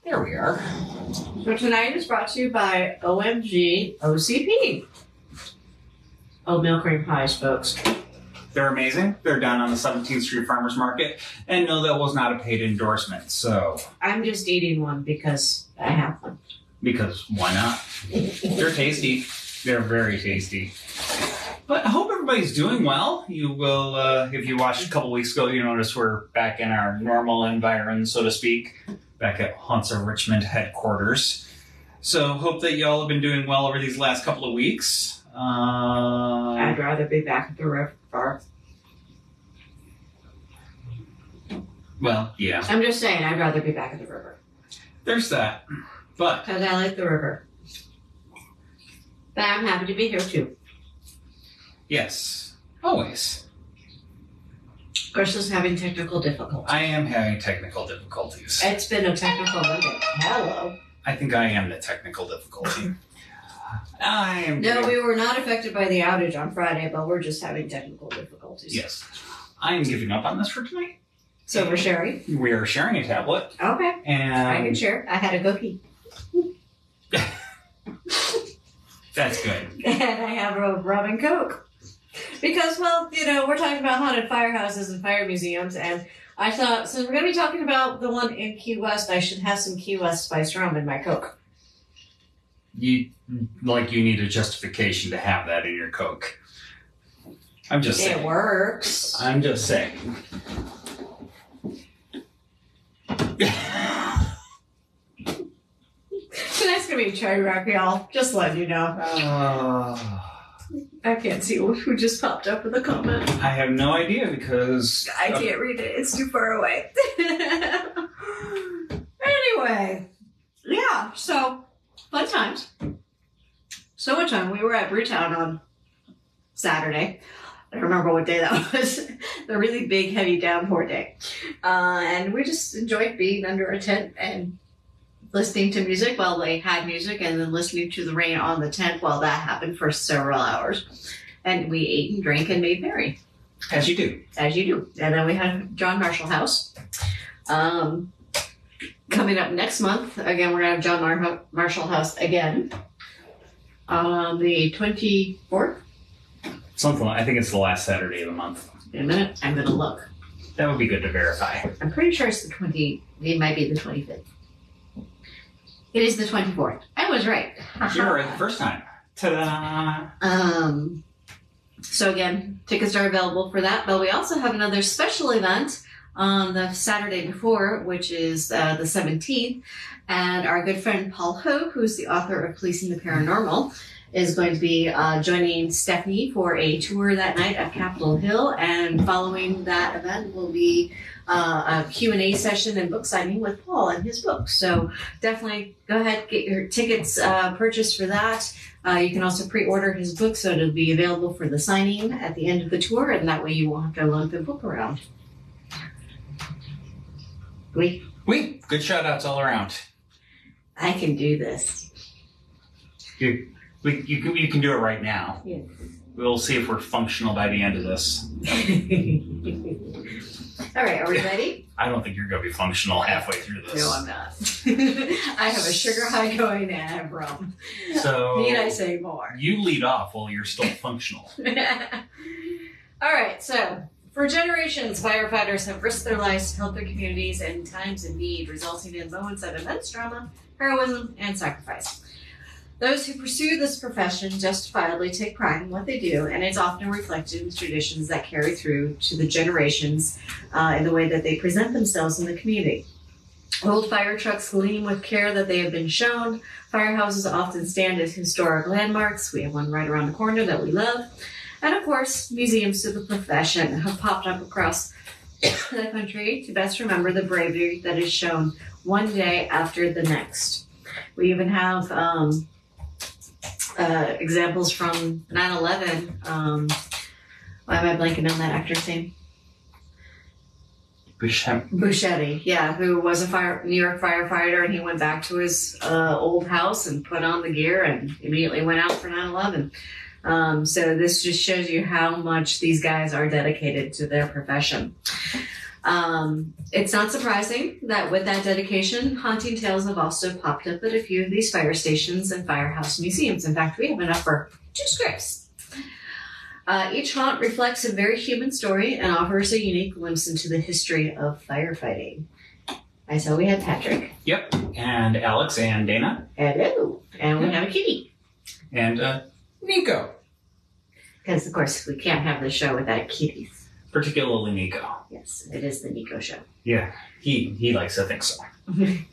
There we are. So tonight is brought to you by OMG OCP. Oatmeal cream pies, folks. They're amazing. They're down on the 17th Street Farmers Market. And no, that was not a paid endorsement, so... I'm just eating one because I have one. Because why not? They're tasty. They're very tasty. But I hope everybody's doing well. You will, if you watched a couple weeks ago, you notice we're back in our normal environment, so to speak. Back at Hunts of Richmond headquarters. So hope that y'all have been doing well over these last couple of weeks. I'd rather be back at the river. Well, yeah. I'm just saying, I'd rather be back at the river. There's that. But because I like the river. But I'm happy to be here too. Yes. Always. Chris having technical difficulties. I am having technical difficulties. It's been a technical Monday. Hello. I think I am the technical difficulty. No, we were not affected by the outage on Friday, but we're just having technical difficulties. Yes. I am giving up on this for tonight. So we're sharing? We are sharing a tablet. Okay. And I can share. I had a cookie. That's good. And I have a rum and coke. Because, well, you know, we're talking about haunted firehouses and fire museums, and I thought, since we're going to be talking about the one in Key West, I should have some Key West spiced rum in my coke. You need a justification to have that in your coke. I'm just saying. It works. I'm just saying. Tonight's going to be a cherry rock, y'all. Just letting you know. I can't see who just popped up with a comment. I have no idea because... I can't read it. It's too far away. Anyway. Yeah, so... Fun times. So much fun. We were at Brewtown on Saturday. I don't remember what day that was. The really big, heavy downpour day. And we just enjoyed being under a tent and listening to music while they had music, and then listening to the rain on the tent while that happened for several hours. And we ate and drank and made merry. As you do. As you do. And then we had John Marshall House. Coming up next month, again, we're going to have John Marshall House again. On the 24th? Something like, I think it's the last Saturday of the month. In a minute, I'm going to look. That would be good to verify. I'm pretty sure it's it might be the 25th. It is the 24th. I was right. You were right the first time. Ta-da! So again, tickets are available for that, but we also have another special event on the Saturday before, which is the 17th, and our good friend Paul Ho, who's the author of Policing the Paranormal, is going to be joining Stephanie for a tour that night at Capitol Hill, and following that event will be a Q&A session and book signing with Paul and his book. So definitely go ahead, get your tickets purchased for that. You can also pre-order his book, so it'll be available for the signing at the end of the tour, and that way you won't have to load the book around. Good shout outs all around. I can do this. You can do it right now. Yeah. We'll see if we're functional by the end of this. All right, are we ready? I don't think you're going to be functional halfway through this. No, I'm not. I have a sugar high going and I have rum. So need I say more? You lead off while you're still functional. All right, so for generations, firefighters have risked their lives to help their communities in times of need, resulting in moments of immense drama, heroism, and sacrifice. Those who pursue this profession justifiably take pride in what they do, and it's often reflected in traditions that carry through to the generations in the way that they present themselves in the community. Old fire trucks gleam with care that they have been shown. Firehouses often stand as historic landmarks. We have one right around the corner that we love. And of course, museums to the profession have popped up across the country to best remember the bravery that is shown one day after the next. We even have examples from 9/11. Why am I blanking on that actor's name? Buscemi, yeah, who was a New York firefighter, and he went back to his old house and put on the gear and immediately went out for 9/11. So this just shows you how much these guys are dedicated to their profession. It's not surprising that with that dedication, haunting tales have also popped up at a few of these fire stations and firehouse museums. In fact, we have enough for 2 scripts. Each haunt reflects a very human story and offers a unique glimpse into the history of firefighting. I saw we had Patrick. Yep, and Alex and Dana. Hello. And we have a kitty. And Nico. Because, of course, we can't have the show without kitties. Particularly Nico. Yes, it is the Nico show. Yeah, he likes to think so.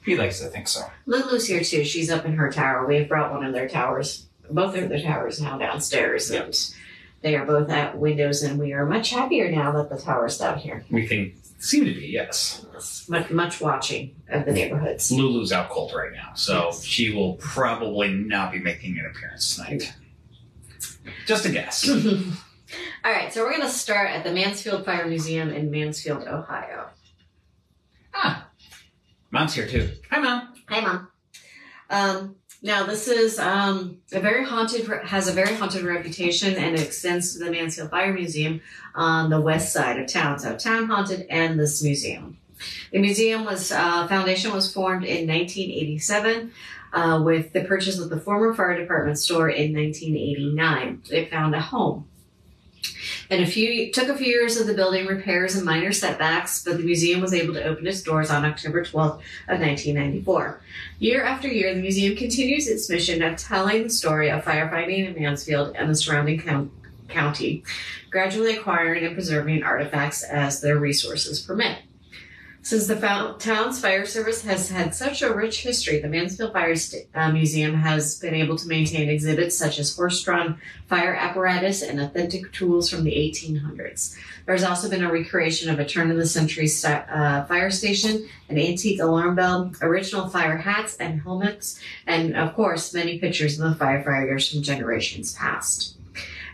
He likes to think so. Lulu's here, too. She's up in her tower. We've brought one of their towers. Both of their towers now downstairs. Yep. And they are both at windows, and we are much happier now that the tower's down here. We seem to be, yes. Much watching of the neighborhoods. Lulu's out cold right now, so Yes. she will probably not be making an appearance tonight. Just a guess. All right, so we're going to start at the Mansfield Fire Museum in Mansfield, Ohio. Mom's here too. Hi, Mom. Hi, Mom. Now, this is has a very haunted reputation and extends to the Mansfield Fire Museum on the west side of town. So, town haunted and this museum. The museum foundation was formed in 1987 with the purchase of the former fire department store in 1989. It found a home. And took a few years of the building repairs and minor setbacks, but the museum was able to open its doors on October 12th of 1994. Year after year, the museum continues its mission of telling the story of firefighting in Mansfield and the surrounding county, gradually acquiring and preserving artifacts as their resources permit. Since the town's fire service has had such a rich history, the Mansfield Fire Museum has been able to maintain exhibits such as horse-drawn fire apparatus and authentic tools from the 1800s. There's also been a recreation of a turn-of-the-century fire station, an antique alarm bell, original fire hats and helmets, and, of course, many pictures of the firefighters from generations past.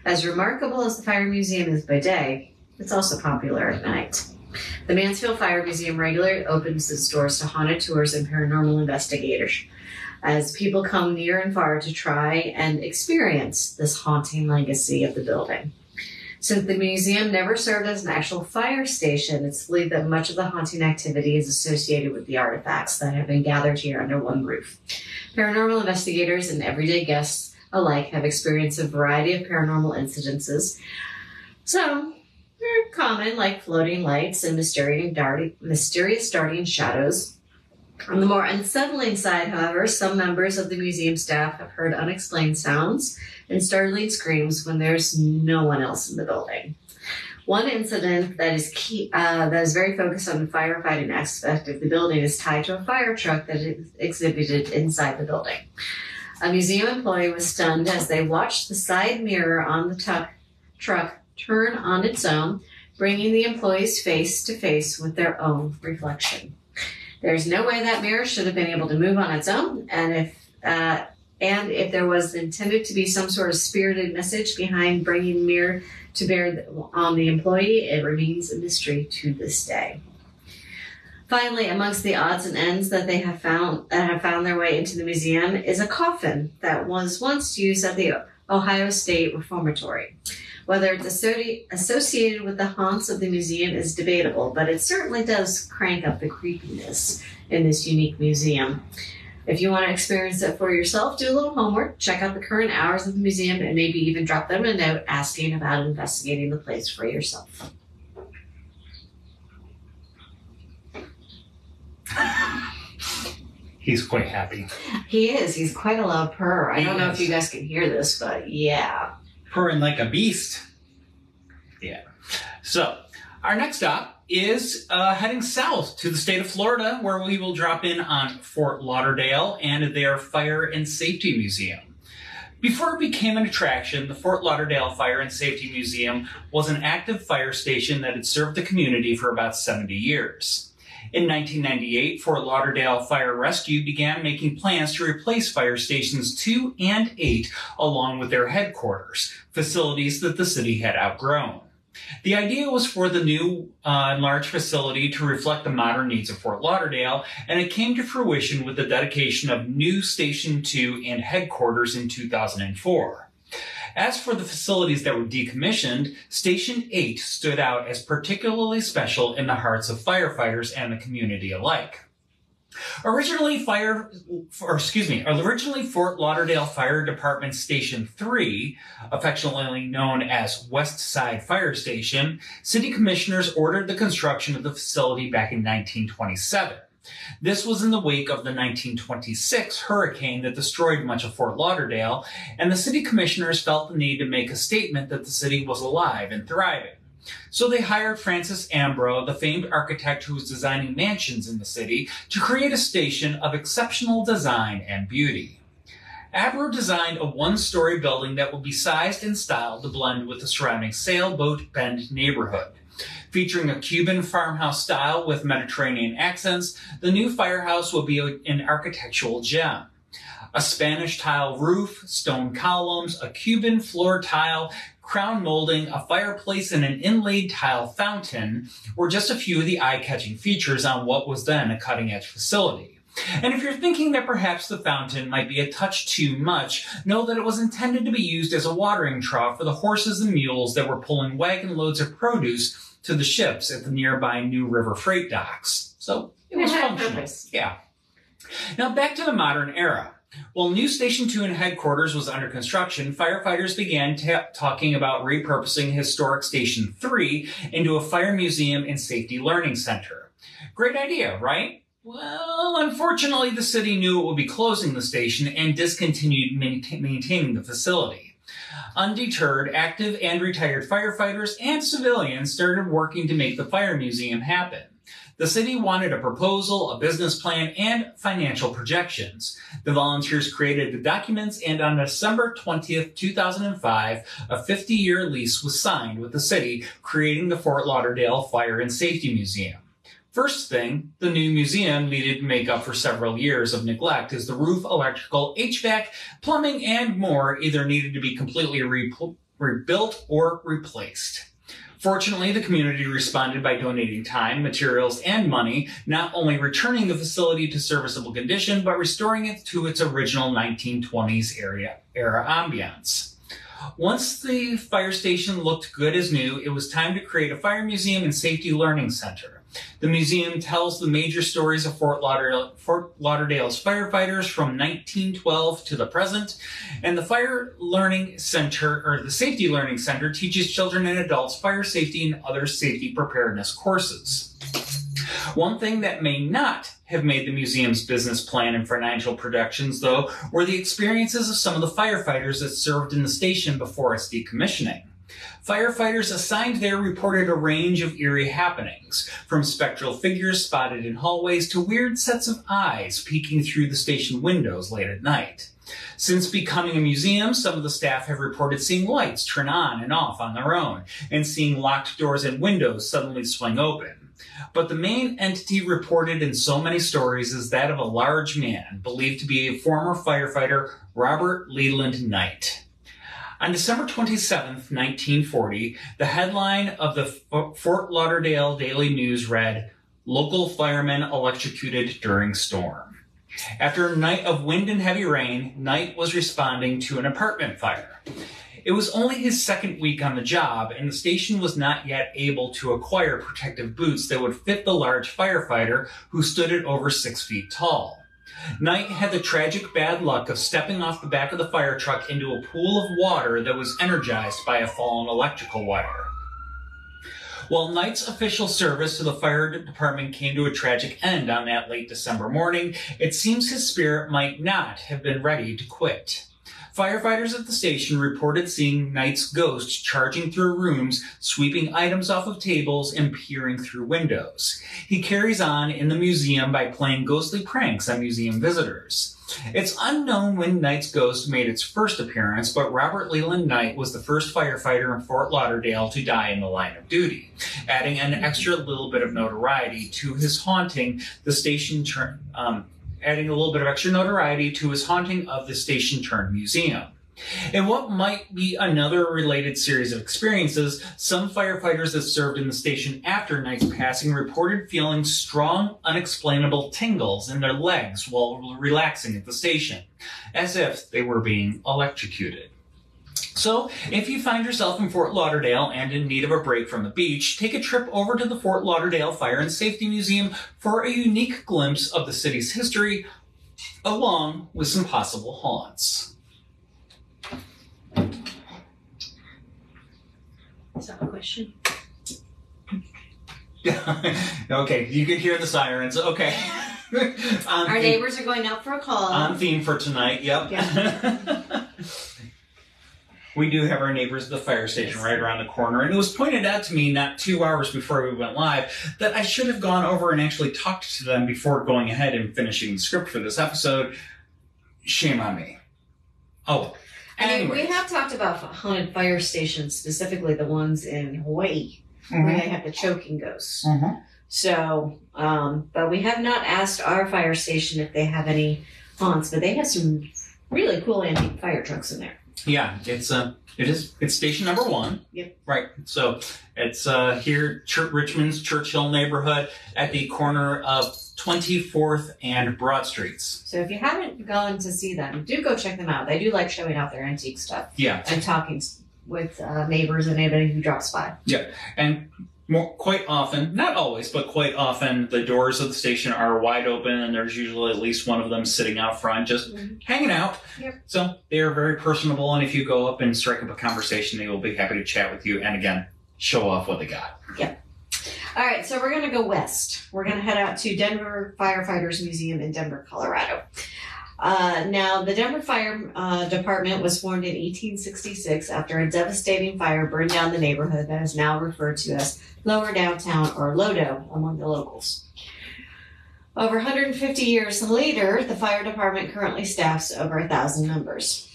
As remarkable as the Fire Museum is by day, it's also popular at night. The Mansfield Fire Museum regularly opens its doors to haunted tours and paranormal investigators as people come near and far to try and experience this haunting legacy of the building. Since the museum never served as an actual fire station, it's believed that much of the haunting activity is associated with the artifacts that have been gathered here under one roof. Paranormal investigators and everyday guests alike have experienced a variety of paranormal incidences. Some are common, like floating lights and mysterious darting shadows. On the more unsettling side, however, some members of the museum staff have heard unexplained sounds and startling screams when there's no one else in the building. One incident that is very focused on the firefighting aspect of the building is tied to a fire truck that is exhibited inside the building. A museum employee was stunned as they watched the side mirror on the truck turn on its own, bringing the employee's face to face with their own reflection. There's no way that mirror should have been able to move on its own, and if there was intended to be some sort of spirited message behind bringing the mirror to bear on the employee, it remains a mystery to this day. Finally, amongst the odds and ends that have found their way into the museum is a coffin that was once used at the Ohio State Reformatory. Whether it's associated with the haunts of the museum is debatable, but it certainly does crank up the creepiness in this unique museum. If you want to experience it for yourself, do a little homework, check out the current hours of the museum, and maybe even drop them a note asking about investigating the place for yourself. He's quite happy. He is. He's quite a loud purr. I don't know if you guys can hear this, but yeah. Purring like a beast. Yeah. So, our next stop is heading south to the state of Florida, where we will drop in on Fort Lauderdale and their Fire and Safety Museum. Before it became an attraction, the Fort Lauderdale Fire and Safety Museum was an active fire station that had served the community for about 70 years. In 1998, Fort Lauderdale Fire Rescue began making plans to replace fire stations 2 and 8 along with their headquarters, facilities that the city had outgrown. The idea was for the new large facility to reflect the modern needs of Fort Lauderdale, and it came to fruition with the dedication of new Station 2 and headquarters in 2004. As for the facilities that were decommissioned, Station 8 stood out as particularly special in the hearts of firefighters and the community alike. Originally Fort Lauderdale Fire Department Station 3, affectionately known as West Side Fire Station, city commissioners ordered the construction of the facility back in 1927. This was in the wake of the 1926 hurricane that destroyed much of Fort Lauderdale, and the city commissioners felt the need to make a statement that the city was alive and thriving. So they hired Francis Ambro, the famed architect who was designing mansions in the city, to create a station of exceptional design and beauty. Ambro designed a one-story building that would be sized and styled to blend with the surrounding Sailboat Bend neighborhood. Featuring a Cuban farmhouse style with Mediterranean accents, the new firehouse will be an architectural gem. A Spanish tile roof, stone columns, a Cuban floor tile, crown molding, a fireplace, and an inlaid tile fountain were just a few of the eye-catching features on what was then a cutting-edge facility. And if you're thinking that perhaps the fountain might be a touch too much, know that it was intended to be used as a watering trough for the horses and mules that were pulling wagon loads of produce to the ships at the nearby New River freight docks. So it was functional. Yeah. Now back to the modern era. While new Station 2 and headquarters was under construction, firefighters began talking about repurposing historic Station 3 into a fire museum and safety learning center. Great idea, right? Well, unfortunately, the city knew it would be closing the station and discontinued maintaining the facility. Undeterred, active and retired firefighters and civilians started working to make the fire museum happen. The city wanted a proposal, a business plan, and financial projections. The volunteers created the documents, and on December 20th, 2005, a 50-year lease was signed with the city, creating the Fort Lauderdale Fire and Safety Museum. First thing, the new museum needed to make up for several years of neglect as the roof, electrical, HVAC, plumbing, and more either needed to be completely rebuilt or replaced. Fortunately, the community responded by donating time, materials, and money, not only returning the facility to serviceable condition, but restoring it to its original 1920s era ambiance. Once the fire station looked good as new, it was time to create a fire museum and safety learning center. The museum tells the major stories of Fort Lauderdale's firefighters from 1912 to the present, and the Safety Learning Center teaches children and adults fire safety and other safety preparedness courses. One thing that may not have made the museum's business plan and financial projections, though, were the experiences of some of the firefighters that served in the station before its decommissioning. Firefighters assigned there reported a range of eerie happenings, from spectral figures spotted in hallways to weird sets of eyes peeking through the station windows late at night. Since becoming a museum, some of the staff have reported seeing lights turn on and off on their own, and seeing locked doors and windows suddenly swing open. But the main entity reported in so many stories is that of a large man, believed to be a former firefighter, Robert Leland Knight. On December 27, 1940, the headline of the Fort Lauderdale Daily News read, "Local Firemen Electrocuted During Storm." After a night of wind and heavy rain, Knight was responding to an apartment fire. It was only his second week on the job, and the station was not yet able to acquire protective boots that would fit the large firefighter who stood at over 6 feet tall. Knight had the tragic bad luck of stepping off the back of the fire truck into a pool of water that was energized by a fallen electrical wire. While Knight's official service to the fire department came to a tragic end on that late December morning, it seems his spirit might not have been ready to quit. Firefighters at the station reported seeing Knight's ghost charging through rooms, sweeping items off of tables, and peering through windows. He carries on in the museum by playing ghostly pranks on museum visitors. It's unknown when Knight's ghost made its first appearance, but Robert Leland Knight was the first firefighter in Fort Lauderdale to die in the line of duty, adding an extra little bit of notoriety to his haunting the station adding a little bit of extra notoriety to his haunting of the station-turned-museum. In what might be another related series of experiences, some firefighters that served in the station after Knight's passing reported feeling strong, unexplainable tingles in their legs while relaxing at the station, as if they were being electrocuted. So, if you find yourself in Fort Lauderdale and in need of a break from the beach, take a trip over to the Fort Lauderdale Fire and Safety Museum for a unique glimpse of the city's history, along with some possible haunts. Is that a question? Okay, you can hear the sirens. Okay. Our neighbors are going out for a call. On theme for tonight, yep. Yeah. We do have our neighbors at the fire station right around the corner, and it was pointed out to me not 2 hours before we went live that I should have gone over and actually talked to them before going ahead and finishing the script for this episode. Shame on me. Oh, I mean, we have talked about haunted fire stations, specifically the ones in Hawaii, where they have the choking ghosts. So, but we have not asked our fire station if they have any haunts, but they have some really cool antique fire trucks in there. Yeah, it's station number 1. Yep. Right. So it's here, Richmond's Churchill neighborhood at the corner of 24th and Broad Streets. So if you haven't gone to see them, do go check them out. They do like showing off their antique stuff. Yeah. And talking with neighbors and anybody who drops by. Yeah. And quite often, not always, but quite often, the doors of the station are wide open, and there's usually at least one of them sitting out front, just hanging out. Yep. So they are very personable, and if you go up and strike up a conversation, they will be happy to chat with you, and again, show off what they got. Yep. All right, so we're going to go west. We're going to head out to Denver Firefighters Museum in Denver, Colorado. Now, the Denver Fire Department was formed in 1866 after a devastating fire burned down the neighborhood that is now referred to as Lower Downtown, or Lodo, among the locals. Over 150 years later, the fire department currently staffs over 1,000 members.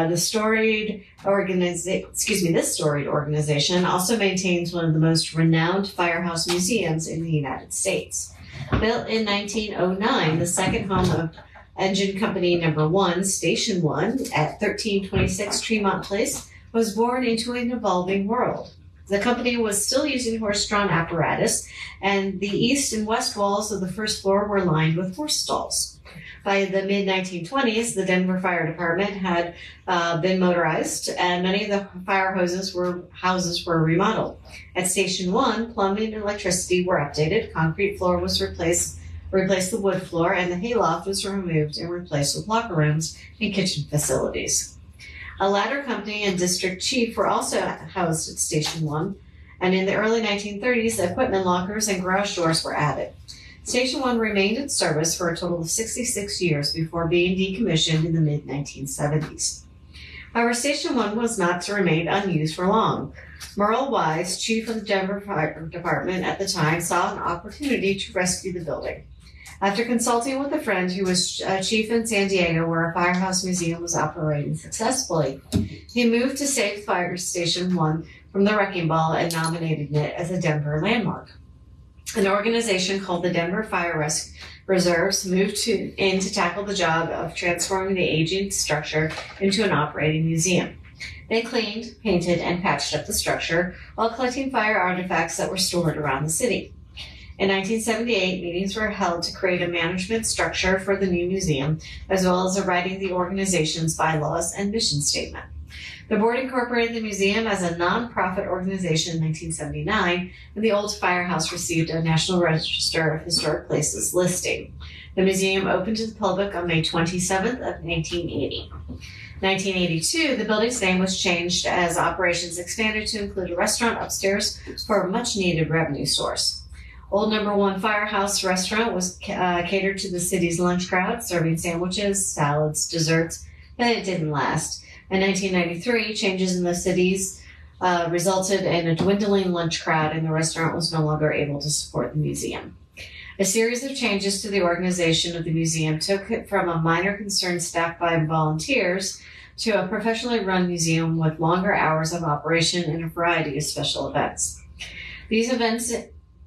This storied organization also maintains one of the most renowned firehouse museums in the United States. Built in 1909, the second home of Engine Company Number 1, Station 1, at 1326 Tremont Place, was born into an evolving world. The company was still using horse-drawn apparatus, and the east and west walls of the first floor were lined with horse stalls. By the mid-1920s, the Denver Fire Department had been motorized, and many of the houses were remodeled. At Station 1, plumbing and electricity were updated, concrete floor was replaced the wood floor, and the hayloft was removed and replaced with locker rooms and kitchen facilities. A ladder company and district chief were also housed at Station 1, and in the early 1930s, equipment lockers and garage doors were added. Station 1 remained in service for a total of 66 years before being decommissioned in the mid-1970s. However, Station 1 was not to remain unused for long. Merle Wise, chief of the Denver Fire Department at the time, saw an opportunity to rescue the building. After consulting with a friend who was chief in San Diego, where a firehouse museum was operating successfully, he moved to save Fire Station 1 from the wrecking ball and nominated it as a Denver landmark. An organization called the Denver Fire Reserves moved in to tackle the job of transforming the aging structure into an operating museum. They cleaned, painted, and patched up the structure while collecting fire artifacts that were stored around the city. In 1978, meetings were held to create a management structure for the new museum, as well as writing the organization's bylaws and mission statement. The board incorporated the museum as a nonprofit organization in 1979, and the old firehouse received a National Register of Historic Places listing. The museum opened to the public on May 27th of 1980. 1982, the building's name was changed as operations expanded to include a restaurant upstairs for a much-needed revenue source. Old Number 1 Firehouse restaurant was catered to the city's lunch crowd, serving sandwiches, salads, desserts, but it didn't last. In 1993, changes in the cities resulted in a dwindling lunch crowd, and the restaurant was no longer able to support the museum. A series of changes to the organization of the museum took it from a minor concern staffed by volunteers to a professionally run museum with longer hours of operation and a variety of special events. These events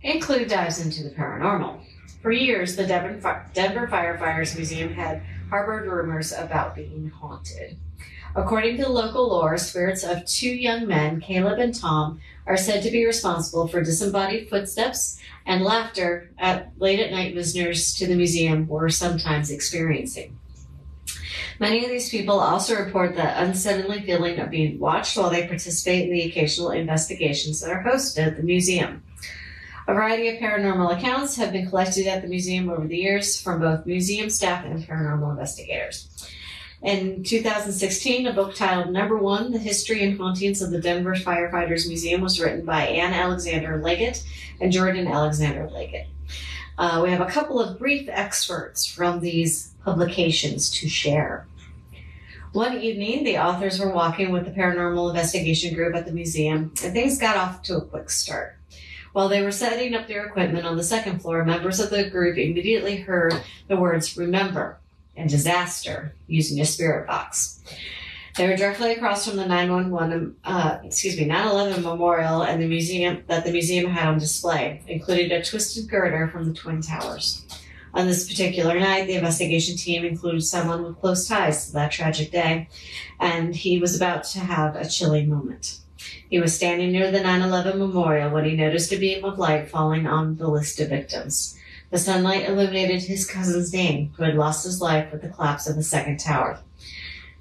include dives into the paranormal. For years, the Denver Firefighters Museum had harbored rumors about being haunted. According to local lore, spirits of 2 young men, Caleb and Tom, are said to be responsible for disembodied footsteps and laughter late at night visitors to the museum were sometimes experiencing. Many of these people also report the unsettling feeling of being watched while they participate in the occasional investigations that are hosted at the museum. A variety of paranormal accounts have been collected at the museum over the years from both museum staff and paranormal investigators. In 2016, a book titled Number One, The History and Hauntings of the Denver Firefighters Museum was written by Ann Alexander Leggett and Jordan Alexander Leggett. We have a couple of brief excerpts from these publications to share. One evening, the authors were walking with the paranormal investigation group at the museum, and things got off to a quick start. While they were setting up their equipment on the second floor, members of the group immediately heard the words "remember" and "disaster" using a spirit box. They were directly across from the 9/11 memorial and the museum that the museum had on display, including a twisted girder from the Twin Towers. On this particular night, the investigation team included someone with close ties to that tragic day, and he was about to have a chilling moment. He was standing near the 9/11 memorial when he noticed a beam of light falling on the list of victims. The sunlight illuminated his cousin's name, who had lost his life with the collapse of the second tower.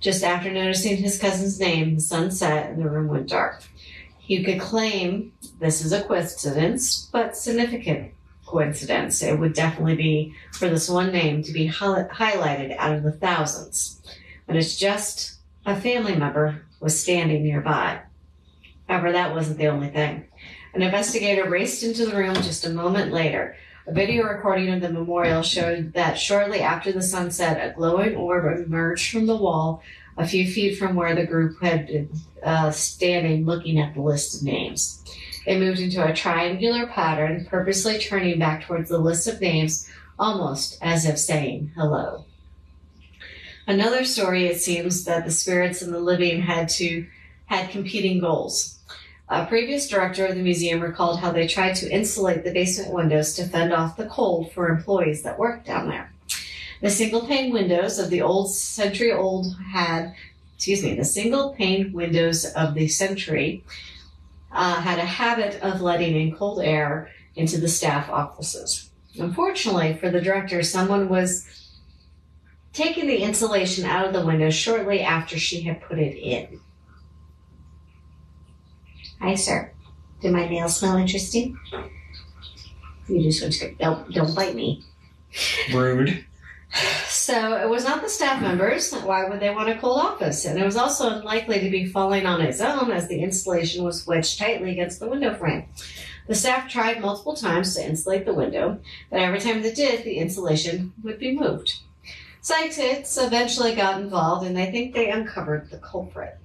Just after noticing his cousin's name, the sun set and the room went dark. He could claim this is a coincidence, but significant coincidence. It would definitely be for this one name to be highlighted out of the thousands. And it's just a family member was standing nearby. However, that wasn't the only thing. An investigator raced into the room just a moment later. A video recording of the memorial showed that shortly after the sunset, a glowing orb emerged from the wall a few feet from where the group had been standing looking at the list of names. It moved into a triangular pattern, purposely turning back towards the list of names, almost as if saying hello. Another story, it seems that the spirits and the living had competing goals. A previous director of the museum recalled how they tried to insulate the basement windows to fend off the cold for employees that worked down there. The single pane windows of the century had a habit of letting in cold air into the staff offices. Unfortunately for the director, someone was taking the insulation out of the windows shortly after she had put it in. Hi, sir. Do my nails smell interesting? You just want to don't bite me. Rude. So it was not the staff members. Why would they want a cold office? And it was also unlikely to be falling on its own as the insulation was wedged tightly against the window frame. The staff tried multiple times to insulate the window, but every time they did, the insulation would be moved. Scientists eventually got involved, and they think they uncovered the culprit.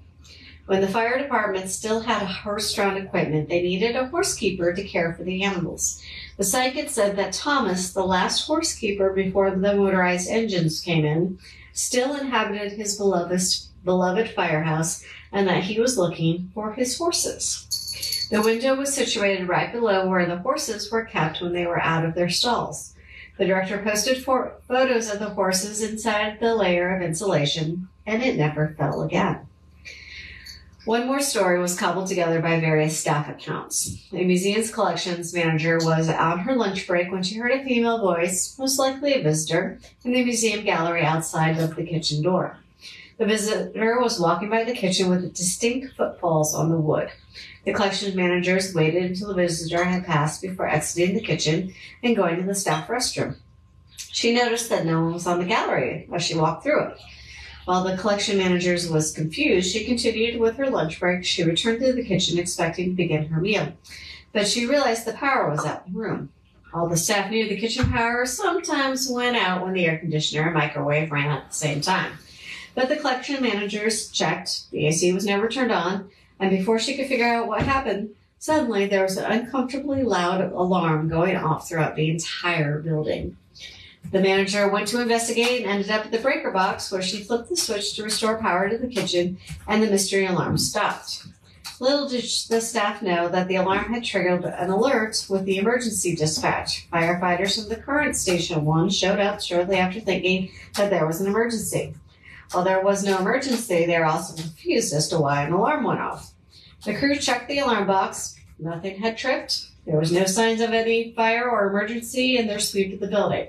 When the fire department still had horse-drawn equipment, they needed a horsekeeper to care for the animals. The psychic said that Thomas, the last horsekeeper before the motorized engines came in, still inhabited his beloved firehouse and that he was looking for his horses. The window was situated right below where the horses were kept when they were out of their stalls. The director posted photos of the horses inside the layer of insulation, and it never fell again. One more story was cobbled together by various staff accounts. A museum's collections manager was on her lunch break when she heard a female voice, most likely a visitor, in the museum gallery outside of the kitchen door. The visitor was walking by the kitchen with distinct footfalls on the wood. The collections managers waited until the visitor had passed before exiting the kitchen and going to the staff restroom. She noticed that no one was on the gallery as she walked through it. While the collection manager was confused, she continued with her lunch break. She returned to the kitchen expecting to begin her meal, but she realized the power was out in the room. All the staff knew the kitchen power sometimes went out when the air conditioner and microwave ran at the same time. But the collection managers checked, the AC was never turned on, and before she could figure out what happened, suddenly there was an uncomfortably loud alarm going off throughout the entire building. The manager went to investigate and ended up at the breaker box where she flipped the switch to restore power to the kitchen, and the mystery alarm stopped. Little did the staff know that the alarm had triggered an alert with the emergency dispatch. Firefighters from the current Station 1 showed up shortly after thinking that there was an emergency. While there was no emergency, they were also confused as to why an alarm went off. The crew checked the alarm box. Nothing had tripped. There was no signs of any fire or emergency in their sweep of the building.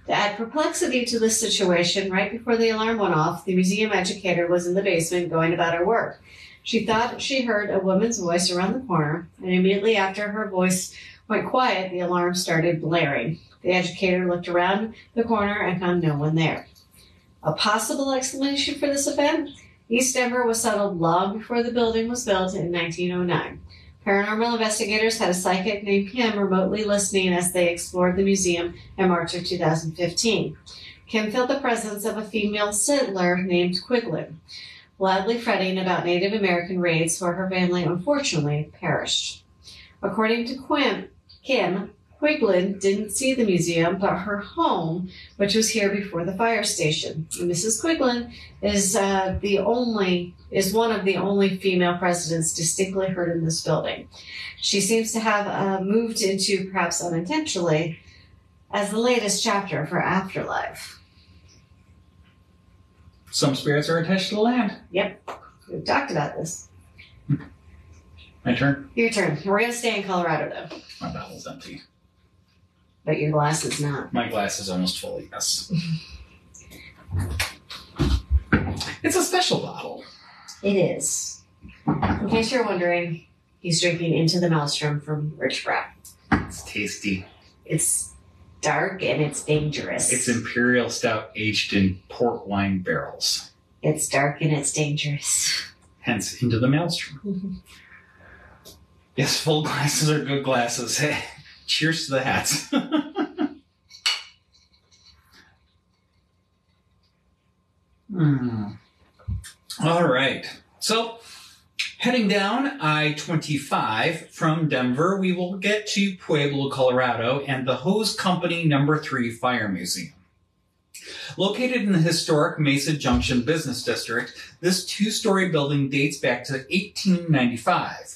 To add perplexity to this situation, right before the alarm went off, the museum educator was in the basement going about her work. She thought she heard a woman's voice around the corner, and immediately after her voice went quiet, the alarm started blaring. The educator looked around the corner and found no one there. A possible explanation for this event? East Denver was settled long before the building was built in 1909. Paranormal investigators had a psychic named Kim remotely listening as they explored the museum in March of 2015. Kim felt the presence of a female settler named Quiglin, loudly fretting about Native American raids where her family unfortunately perished. According to Kim, Quiglin didn't see the museum, but her home, which was here before the fire station. And Mrs. Quiglin is one of the only female presidents distinctly heard in this building. She seems to have moved into, perhaps unintentionally, as the latest chapter of her afterlife. Some spirits are attached to the land. Yep, we've talked about this. My turn? Your turn. We're going to stay in Colorado, though. My bottle's empty. But your glass is not. My glass is almost full, yes. It's a special bottle. It is. In case you're wondering, he's drinking Into the Maelstrom from Richmond. It's tasty. It's dark and it's dangerous. It's imperial stout aged in port wine barrels. It's dark and it's dangerous. Hence, Into the Maelstrom. Yes, full glasses are good glasses. Hey, cheers to that. All right. So, heading down I-25 from Denver, we will get to Pueblo, Colorado, and the Hose Company No. 3 Fire Museum. Located in the historic Mesa Junction Business District, this two-story building dates back to 1895.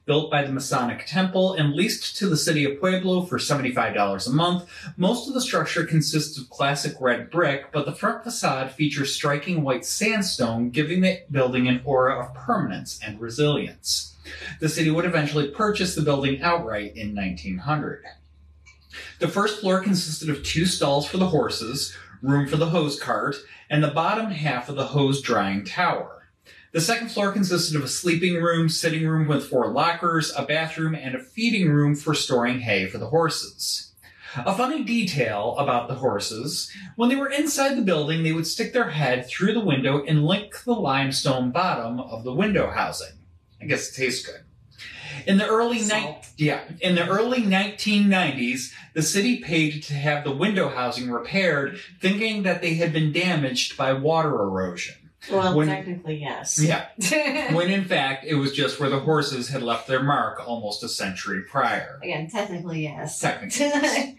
Built by the Masonic Temple and leased to the city of Pueblo for $75 a month, most of the structure consists of classic red brick, but the front facade features striking white sandstone, giving the building an aura of permanence and resilience. The city would eventually purchase the building outright in 1900. The first floor consisted of 2 stalls for the horses, room for the hose cart, and the bottom half of the hose drying tower. The second floor consisted of a sleeping room, sitting room with 4 lockers, a bathroom, and a feeding room for storing hay for the horses. A funny detail about the horses, when they were inside the building, they would stick their head through the window and lick the limestone bottom of the window housing. I guess it tastes good. In the early 1990s, the city paid to have the window housing repaired, thinking that they had been damaged by water erosion. Well, technically, yes. Yeah. When in fact, it was just where the horses had left their mark almost a century prior. Again, technically, yes. Technically, yes.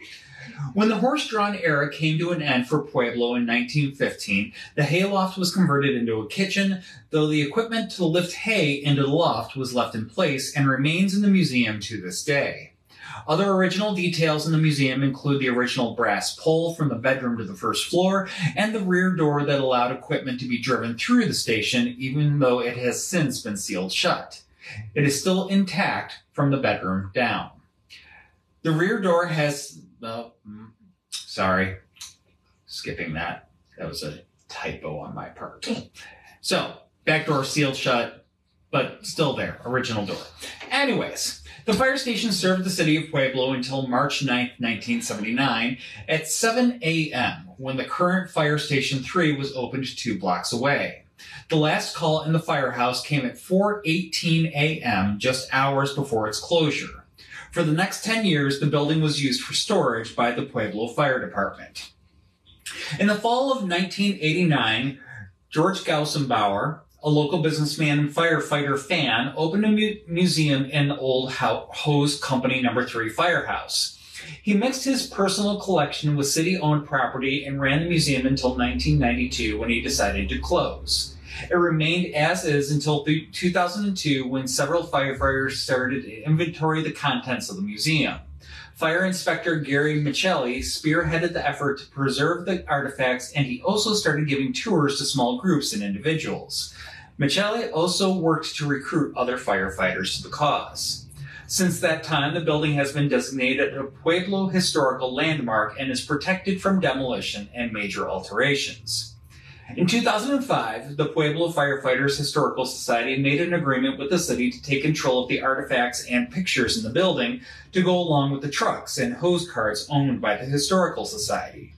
When the horse-drawn era came to an end for Pueblo in 1915, the hayloft was converted into a kitchen, though the equipment to lift hay into the loft was left in place and remains in the museum to this day. Other original details in the museum include the original brass pole from the bedroom to the first floor and the rear door that allowed equipment to be driven through the station, even though it has since been sealed shut. It is still intact from the bedroom down. The rear door has... skipping that. That was a typo on my part. So, back door sealed shut, but still there. Original door. Anyways... The fire station served the city of Pueblo until March 9, 1979, at 7 a.m., when the current Fire Station 3 was opened 2 blocks away. The last call in the firehouse came at 4:18 a.m., just hours before its closure. For the next 10 years, the building was used for storage by the Pueblo Fire Department. In the fall of 1989, George Gaussenbauer, a local businessman and firefighter fan, opened a museum in the old Hose Company No. 3 Firehouse. He mixed his personal collection with city-owned property and ran the museum until 1992 when he decided to close. It remained as is until 2002 when several firefighters started to inventory the contents of the museum. Fire Inspector Gary Michelli spearheaded the effort to preserve the artifacts, and he also started giving tours to small groups and individuals. Michelli also worked to recruit other firefighters to the cause. Since that time, the building has been designated a Pueblo Historical Landmark and is protected from demolition and major alterations. In 2005, the Pueblo Firefighters Historical Society made an agreement with the city to take control of the artifacts and pictures in the building to go along with the trucks and hose carts owned by the Historical Society.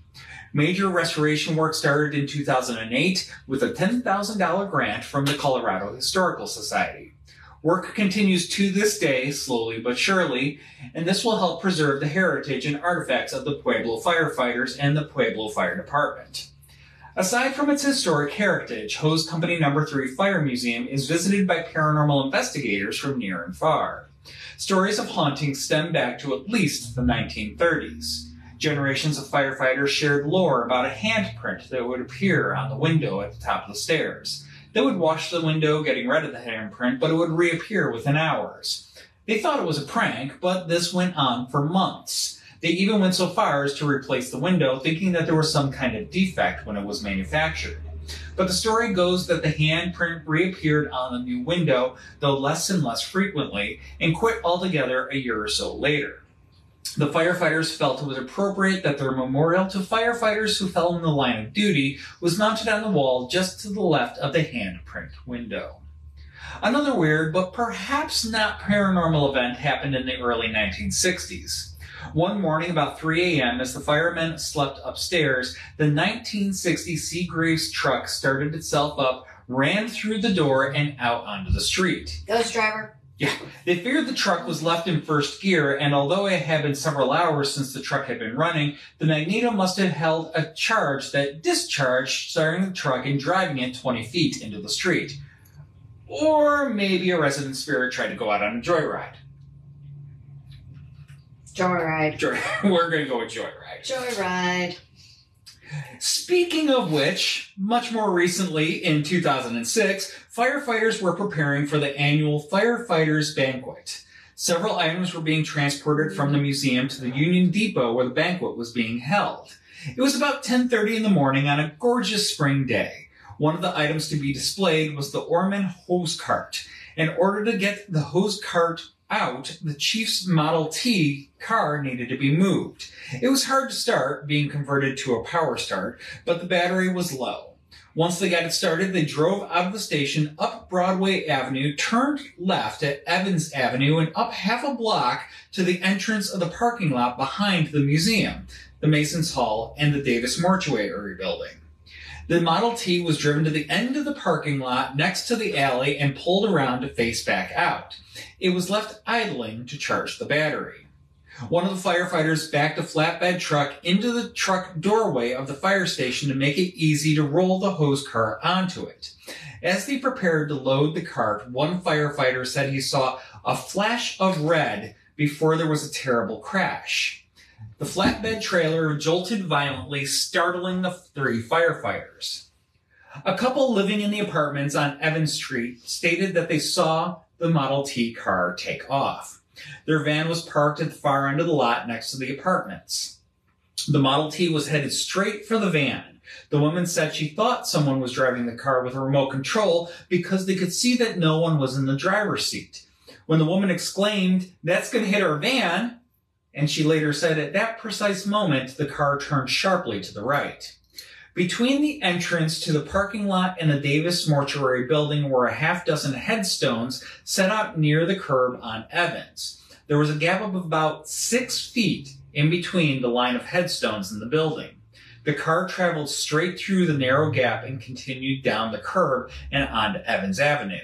Major restoration work started in 2008 with a $10,000 grant from the Colorado Historical Society. Work continues to this day, slowly but surely, and this will help preserve the heritage and artifacts of the Pueblo firefighters and the Pueblo Fire Department. Aside from its historic heritage, Hose Company No. 3 Fire Museum is visited by paranormal investigators from near and far. Stories of hauntings stem back to at least the 1930s. Generations of firefighters shared lore about a handprint that would appear on the window at the top of the stairs. They would wash the window, getting rid of the handprint, but it would reappear within hours. They thought it was a prank, but this went on for months. They even went so far as to replace the window, thinking that there was some kind of defect when it was manufactured. But the story goes that the handprint reappeared on the new window, though less and less frequently, and quit altogether a year or so later. The firefighters felt it was appropriate that their memorial to firefighters who fell in the line of duty was mounted on the wall just to the left of the handprint window. Another weird, but perhaps not paranormal event happened in the early 1960s. One morning about 3 a.m., as the firemen slept upstairs, the 1960 Seagraves truck started itself up, ran through the door, and out onto the street. Ghost driver. Yeah, they feared the truck was left in first gear, and although it had been several hours since the truck had been running, the magneto must have held a charge that discharged, starting the truck and driving it 20 feet into the street. Or maybe a resident spirit tried to go out on a joyride. Joyride. We're going to go with joyride. Joyride. Speaking of which, much more recently, in 2006, firefighters were preparing for the annual Firefighters Banquet. Several items were being transported from the museum to the Union Depot where the banquet was being held. It was about 10:30 in the morning on a gorgeous spring day. One of the items to be displayed was the Orman hose cart. In order to get the hose cart out, the Chief's Model T car needed to be moved. It was hard to start, being converted to a power start, but the battery was low. Once they got it started, they drove out of the station, up Broadway Avenue, turned left at Evans Avenue, and up half a block to the entrance of the parking lot behind the museum, the Masons Hall, and the Davis Mortuary building. The Model T was driven to the end of the parking lot next to the alley and pulled around to face back out. It was left idling to charge the battery. One of the firefighters backed a flatbed truck into the truck doorway of the fire station to make it easy to roll the hose cart onto it. As they prepared to load the cart, one firefighter said he saw a flash of red before there was a terrible crash. The flatbed trailer jolted violently, startling the 3 firefighters. A couple living in the apartments on Evans Street stated that they saw the Model T car take off. Their van was parked at the far end of the lot next to the apartments. The Model T was headed straight for the van. The woman said she thought someone was driving the car with a remote control because they could see that no one was in the driver's seat. When the woman exclaimed, "That's going to hit our van," and she later said at that precise moment the car turned sharply to the right. Between the entrance to the parking lot and the Davis Mortuary building were a half-dozen headstones set up near the curb on Evans. There was a gap of about 6 feet in between the line of headstones in the building. The car traveled straight through the narrow gap and continued down the curb and onto Evans Avenue.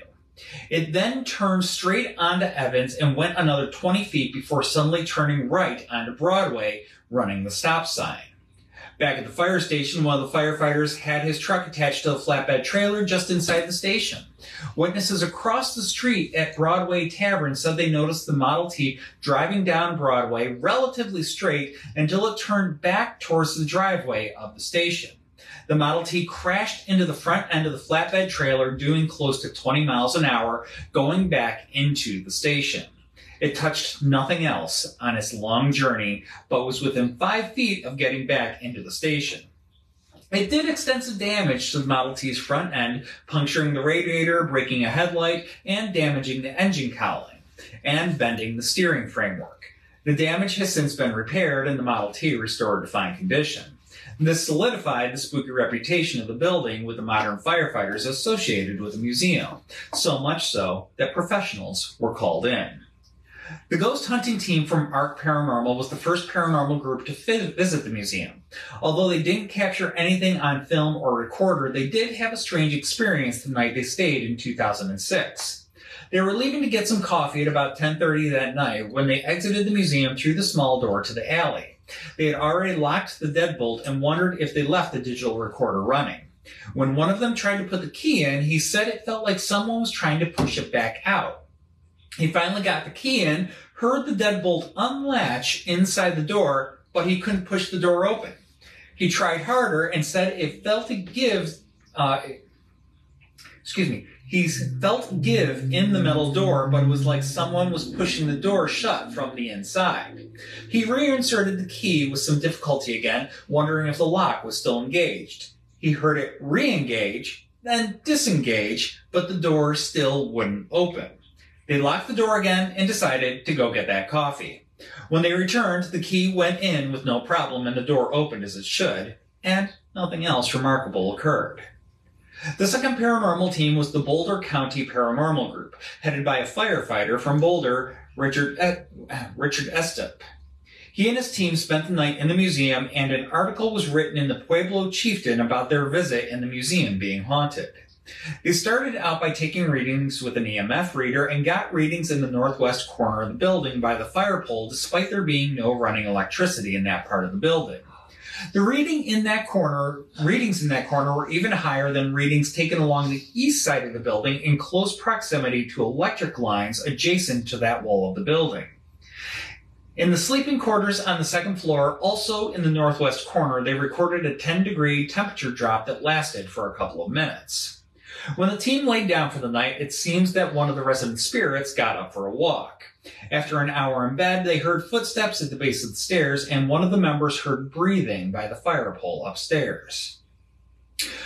It then turned straight onto Evans and went another 20 feet before suddenly turning right onto Broadway, running the stop sign. Back at the fire station, one of the firefighters had his truck attached to the flatbed trailer just inside the station. Witnesses across the street at Broadway Tavern said they noticed the Model T driving down Broadway relatively straight until it turned back towards the driveway of the station. The Model T crashed into the front end of the flatbed trailer, doing close to 20 miles an hour, going back into the station. It touched nothing else on its long journey, but was within 5 feet of getting back into the station. It did extensive damage to the Model T's front end, puncturing the radiator, breaking a headlight, and damaging the engine cowling. and bending the steering framework. The damage has since been repaired and the Model T restored to fine condition. This solidified the spooky reputation of the building with the modern firefighters associated with the museum, so much so that professionals were called in. The ghost hunting team from ARC Paranormal was the first paranormal group to visit the museum. Although they didn't capture anything on film or recorder, they did have a strange experience the night they stayed in 2006. They were leaving to get some coffee at about 10:30 that night when they exited the museum through the small door to the alley. They had already locked the deadbolt and wondered if they left the digital recorder running. When one of them tried to put the key in, he said it felt like someone was trying to push it back out. He finally got the key in, heard the deadbolt unlatch inside the door, but he couldn't push the door open. He tried harder and said it felt He felt give in the metal door, but it was like someone was pushing the door shut from the inside. He reinserted the key with some difficulty again, wondering if the lock was still engaged. He heard it re-engage, then disengage, but the door still wouldn't open. They locked the door again and decided to go get that coffee. When they returned, the key went in with no problem and the door opened as it should, and nothing else remarkable occurred. The second paranormal team was the Boulder County Paranormal Group, headed by a firefighter from Boulder, Richard Estep. He and his team spent the night in the museum, and an article was written in the Pueblo Chieftain about their visit and the museum being haunted. They started out by taking readings with an EMF reader and got readings in the northwest corner of the building by the fire pole, despite there being no running electricity in that part of the building. The readings in that corner were even higher than readings taken along the east side of the building in close proximity to electric lines adjacent to that wall of the building. In the sleeping quarters on the second floor, also in the northwest corner, they recorded a 10-degree temperature drop that lasted for a couple of minutes. When the team laid down for the night, it seems that one of the resident spirits got up for a walk. After an hour in bed, they heard footsteps at the base of the stairs, and one of the members heard breathing by the fire pole upstairs.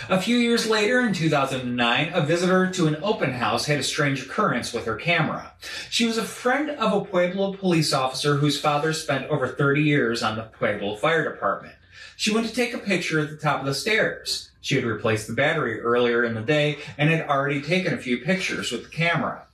A few years later, in 2009, a visitor to an open house had a strange occurrence with her camera. She was a friend of a Pueblo police officer whose father spent over 30 years on the Pueblo Fire Department. She went to take a picture at the top of the stairs. She had replaced the battery earlier in the day and had already taken a few pictures with the camera.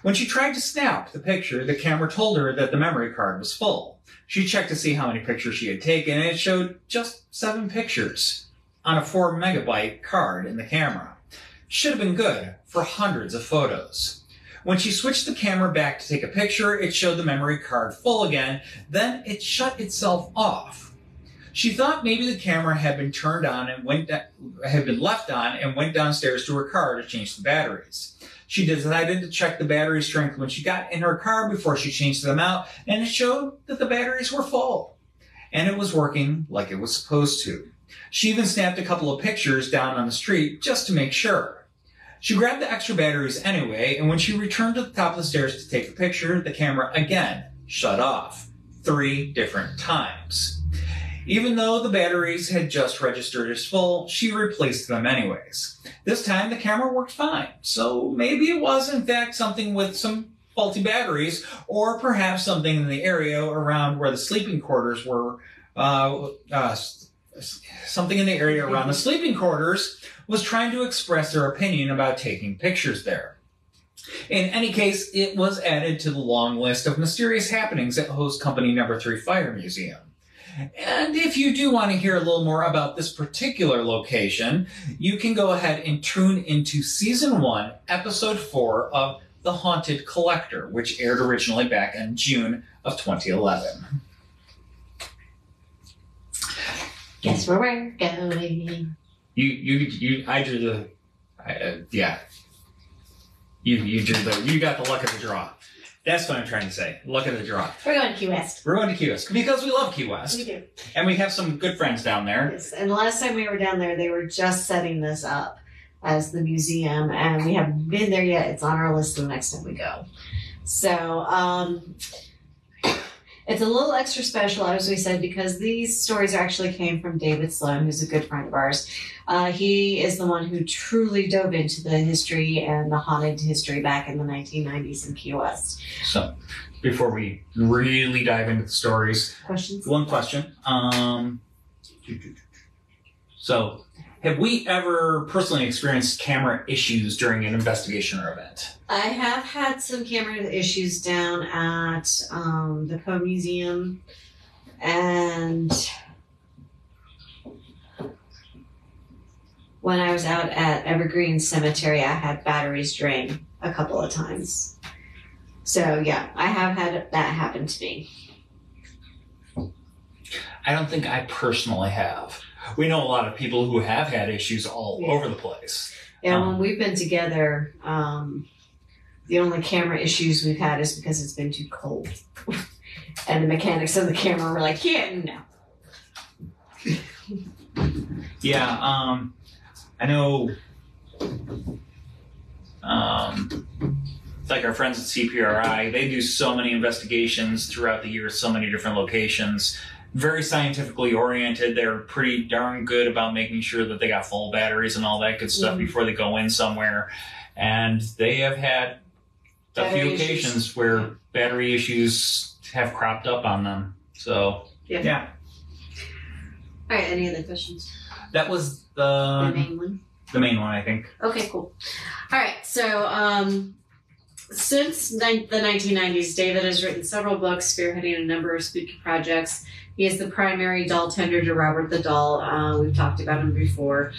When she tried to snap the picture, the camera told her that the memory card was full. She checked to see how many pictures she had taken, and it showed just 7 pictures on a 4-megabyte card in the camera. Should have been good for hundreds of photos. When she switched the camera back to take a picture, it showed the memory card full again, then it shut itself off. She thought maybe the camera had been turned on and had been left on and went downstairs to her car to change the batteries. She decided to check the battery strength when she got in her car before she changed them out, and it showed that the batteries were full. And it was working like it was supposed to. She even snapped a couple of pictures down on the street just to make sure. She grabbed the extra batteries anyway, and when she returned to the top of the stairs to take a picture, the camera again shut off 3 different times. Even though the batteries had just registered as full, she replaced them anyways. This time the camera worked fine, so maybe it was in fact something with some faulty batteries, or perhaps something in the area around where the sleeping quarters were, was trying to express their opinion about taking pictures there. In any case, it was added to the long list of mysterious happenings at Host Company No. 3 Fire Museum. And if you do want to hear a little more about this particular location, you can go ahead and tune into Season 1, Episode 4 of The Haunted Collector, which aired originally back in June of 2011. Guess where we're going. You got the luck of the draw. That's what I'm trying to say. Luck of the draw. We're going to Key West. We're going to Key West because we love Key West. We do. And we have some good friends down there. Yes. And the last time we were down there, they were just setting this up as the museum, and we haven't been there yet. It's on our list the next time we go. So, It's a little extra special, as we said, because these stories actually came from David Sloan, who's a good friend of ours. He is the one who truly dove into the history and the haunted history back in the 1990s in Key West. So, before we really dive into the stories, Questions? one question. So, have we ever personally experienced camera issues during an investigation or event? I have had some camera issues down at the Poe Museum, and when I was out at Evergreen Cemetery, I had batteries drain a couple of times. So yeah, I have had that happen to me. I don't think I personally have. We know a lot of people who have had issues all over the place. Yeah, when we've been together, the only camera issues we've had is because it's been too cold. And the mechanics of the camera were like, yeah, no. Yeah, I know, like our friends at CPRI, they do so many investigations throughout the year, so many different locations. Very scientifically oriented. They're pretty darn good about making sure that they got full batteries and all that good stuff before they go in somewhere. And they have had a few occasions where battery issues have cropped up on them. So, yeah. All right, any other questions? That was the main one? The main one, I think. Okay, cool. All right, so since the 1990s, David has written several books, spearheading a number of spooky projects. He is the primary doll tender to Robert the Doll. We've talked about him before.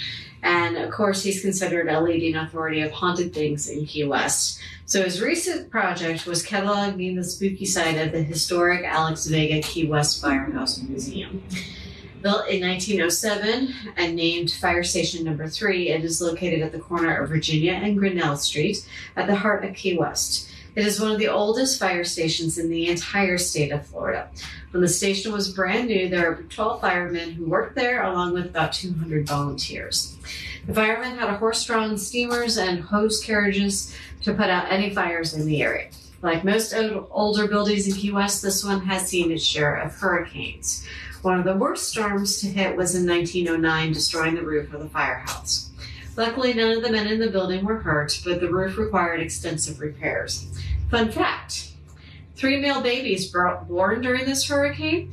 And, of course, he's considered a leading authority of haunted things in Key West. So his recent project was cataloging the spooky side of the historic Alex Vega Key West Firehouse Museum. Built in 1907 and named Fire Station Number 3, it is located at the corner of Virginia and Grinnell Street at the heart of Key West. It is one of the oldest fire stations in the entire state of Florida. When the station was brand new, there were 12 firemen who worked there, along with about 200 volunteers. The firemen had horse-drawn steamers and hose carriages to put out any fires in the area. Like most older buildings in Key West, this one has seen its share of hurricanes. One of the worst storms to hit was in 1909, destroying the roof of the firehouse. Luckily, none of the men in the building were hurt, but the roof required extensive repairs. Fun fact, 3 male babies born during this hurricane,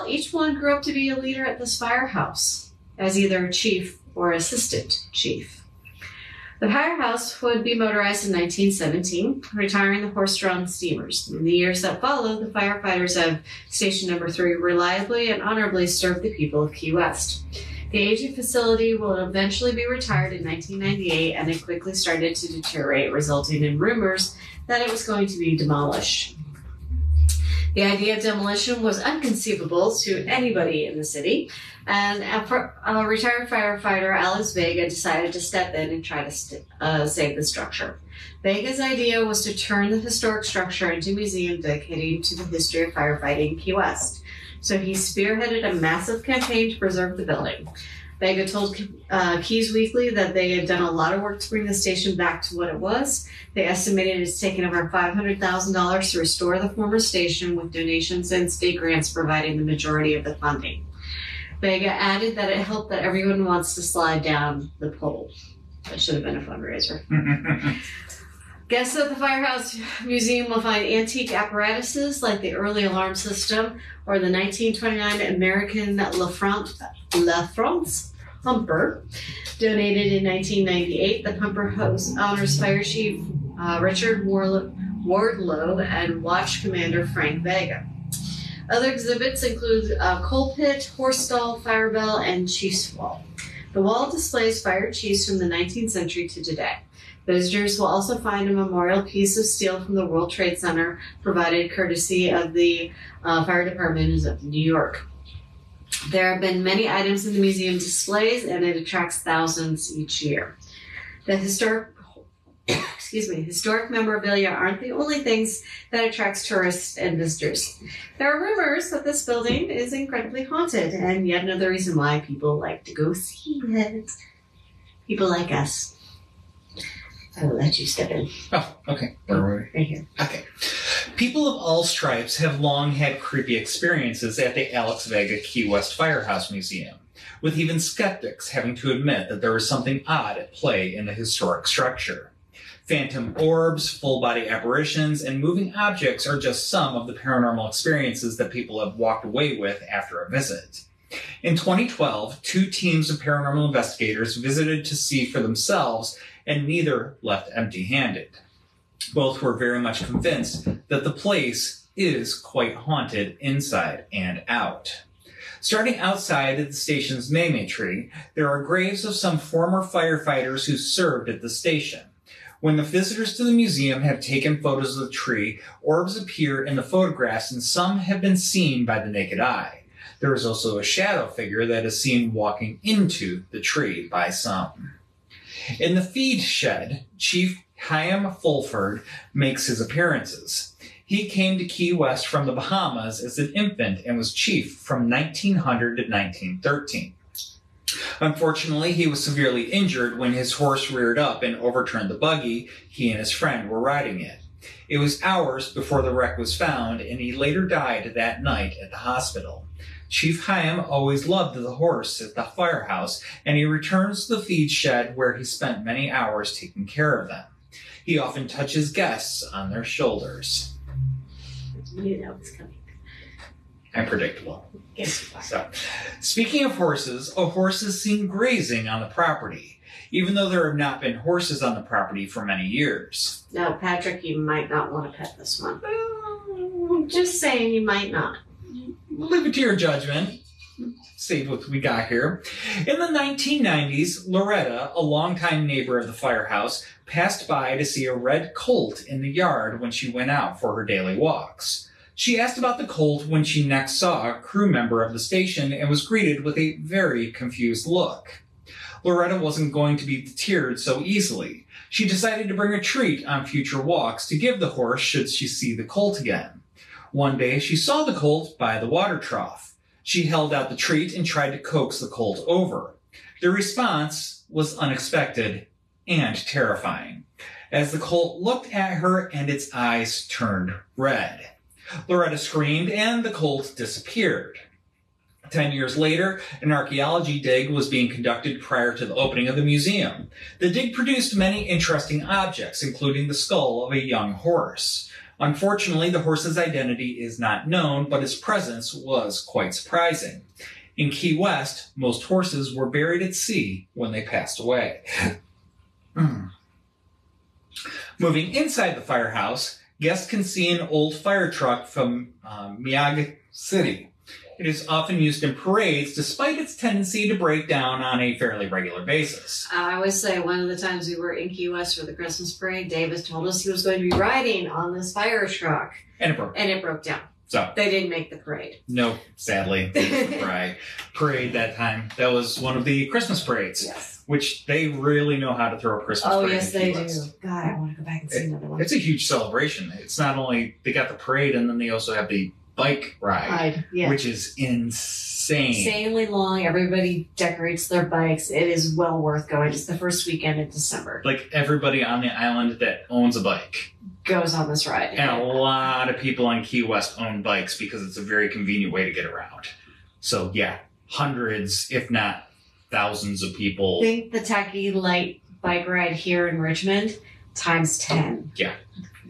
each one grew up to be a leader at this firehouse as either chief or assistant chief. The firehouse would be motorized in 1917, retiring the horse-drawn steamers. In the years that followed, the firefighters of Station Number 3 reliably and honorably served the people of Key West. The aging facility will eventually be retired in 1998, and it quickly started to deteriorate, resulting in rumors that it was going to be demolished. The idea of demolition was inconceivable to anybody in the city, and retired firefighter Alex Vega decided to step in and try to save the structure. Vega's idea was to turn the historic structure into a museum dedicated to the history of firefighting in Key West. So he spearheaded a massive campaign to preserve the building. Vega told Keys Weekly that they had done a lot of work to bring the station back to what it was. They estimated it's taken over $500,000 to restore the former station, with donations and state grants providing the majority of the funding. Vega added that it helped that everyone wants to slide down the pole. That should have been a fundraiser. Guests at the Firehouse Museum will find antique apparatuses like the early alarm system or the 1929 American La France pumper. Donated in 1998, the pumper honors Fire Chief Richard Wardlow and Watch Commander Frank Vega. Other exhibits include coal pit, horse stall, fire bell, and chief's wall. The wall displays fire chiefs from the 19th century to today. Visitors will also find a memorial piece of steel from the World Trade Center, provided courtesy of the Fire Department of New York. There have been many items in the museum displays, and it attracts thousands each year. The historic memorabilia aren't the only things that attracts tourists and visitors. There are rumors that this building is incredibly haunted, and yet another reason why people like to go see it. People like us. I will let you step in. Oh, okay. Where were we? Right here. Okay. People of all stripes have long had creepy experiences at the Alex Vega Key West Firehouse Museum, with even skeptics having to admit that there was something odd at play in the historic structure. Phantom orbs, full-body apparitions, and moving objects are just some of the paranormal experiences that people have walked away with after a visit. In 2012, 2 teams of paranormal investigators visited to see for themselves, and neither left empty-handed. Both were very much convinced that the place is quite haunted inside and out. Starting outside at the station's Maymay tree, there are graves of some former firefighters who served at the station. When the visitors to the museum have taken photos of the tree, orbs appear in the photographs and some have been seen by the naked eye. There is also a shadow figure that is seen walking into the tree by some. In the feed shed, Chief Chaim Fulford makes his appearances. He came to Key West from the Bahamas as an infant and was chief from 1900 to 1913. Unfortunately, he was severely injured when his horse reared up and overturned the buggy he and his friend were riding in. It was hours before the wreck was found, and he later died that night at the hospital. Chief Chaim always loved the horse at the firehouse, and he returns to the feed shed where he spent many hours taking care of them. He often touches guests on their shoulders. You know it's coming. I'm predictable. Yes, you are. So, speaking of horses, a horse is seen grazing on the property, even though there have not been horses on the property for many years. No, Patrick, you might not want to pet this one. Just saying, you might not. Leave it to your judgment. See what we got here. In the 1990s, Loretta, a longtime neighbor of the firehouse, passed by to see a red colt in the yard when she went out for her daily walks. She asked about the colt when she next saw a crew member of the station and was greeted with a very confused look. Loretta wasn't going to be deterred so easily. She decided to bring a treat on future walks to give the horse should she see the colt again. One day, she saw the colt by the water trough. She held out the treat and tried to coax the colt over. The response was unexpected and terrifying, as the colt looked at her and its eyes turned red. Loretta screamed and the colt disappeared. 10 years later, an archaeology dig was being conducted prior to the opening of the museum. The dig produced many interesting objects, including the skull of a young horse. Unfortunately, the horse's identity is not known, but its presence was quite surprising. In Key West, most horses were buried at sea when they passed away. Moving inside the firehouse, guests can see an old fire truck from Miag City. It is often used in parades, despite its tendency to break down on a fairly regular basis. I always say one of the times we were in Key West for the Christmas parade, Davis told us he was going to be riding on this fire truck. And it broke. And it broke down. So they didn't make the parade. No, sadly. Parade that time. That was one of the Christmas parades. Yes. Which they really know how to throw a Christmas parade. Oh, yes, they do. West. God, I want to go back and see another one. It's a huge celebration. It's not only, they got the parade, and then they also have the bike ride, yeah. which is insane. Insanely long. Everybody decorates their bikes. It is well worth going. It's the first weekend in December. Like, everybody on the island that owns a bike goes on this ride. And a lot of people on Key West own bikes because it's a very convenient way to get around. So, yeah, hundreds, if not thousands of people. I think the tacky light bike ride here in Richmond times 10. Yeah.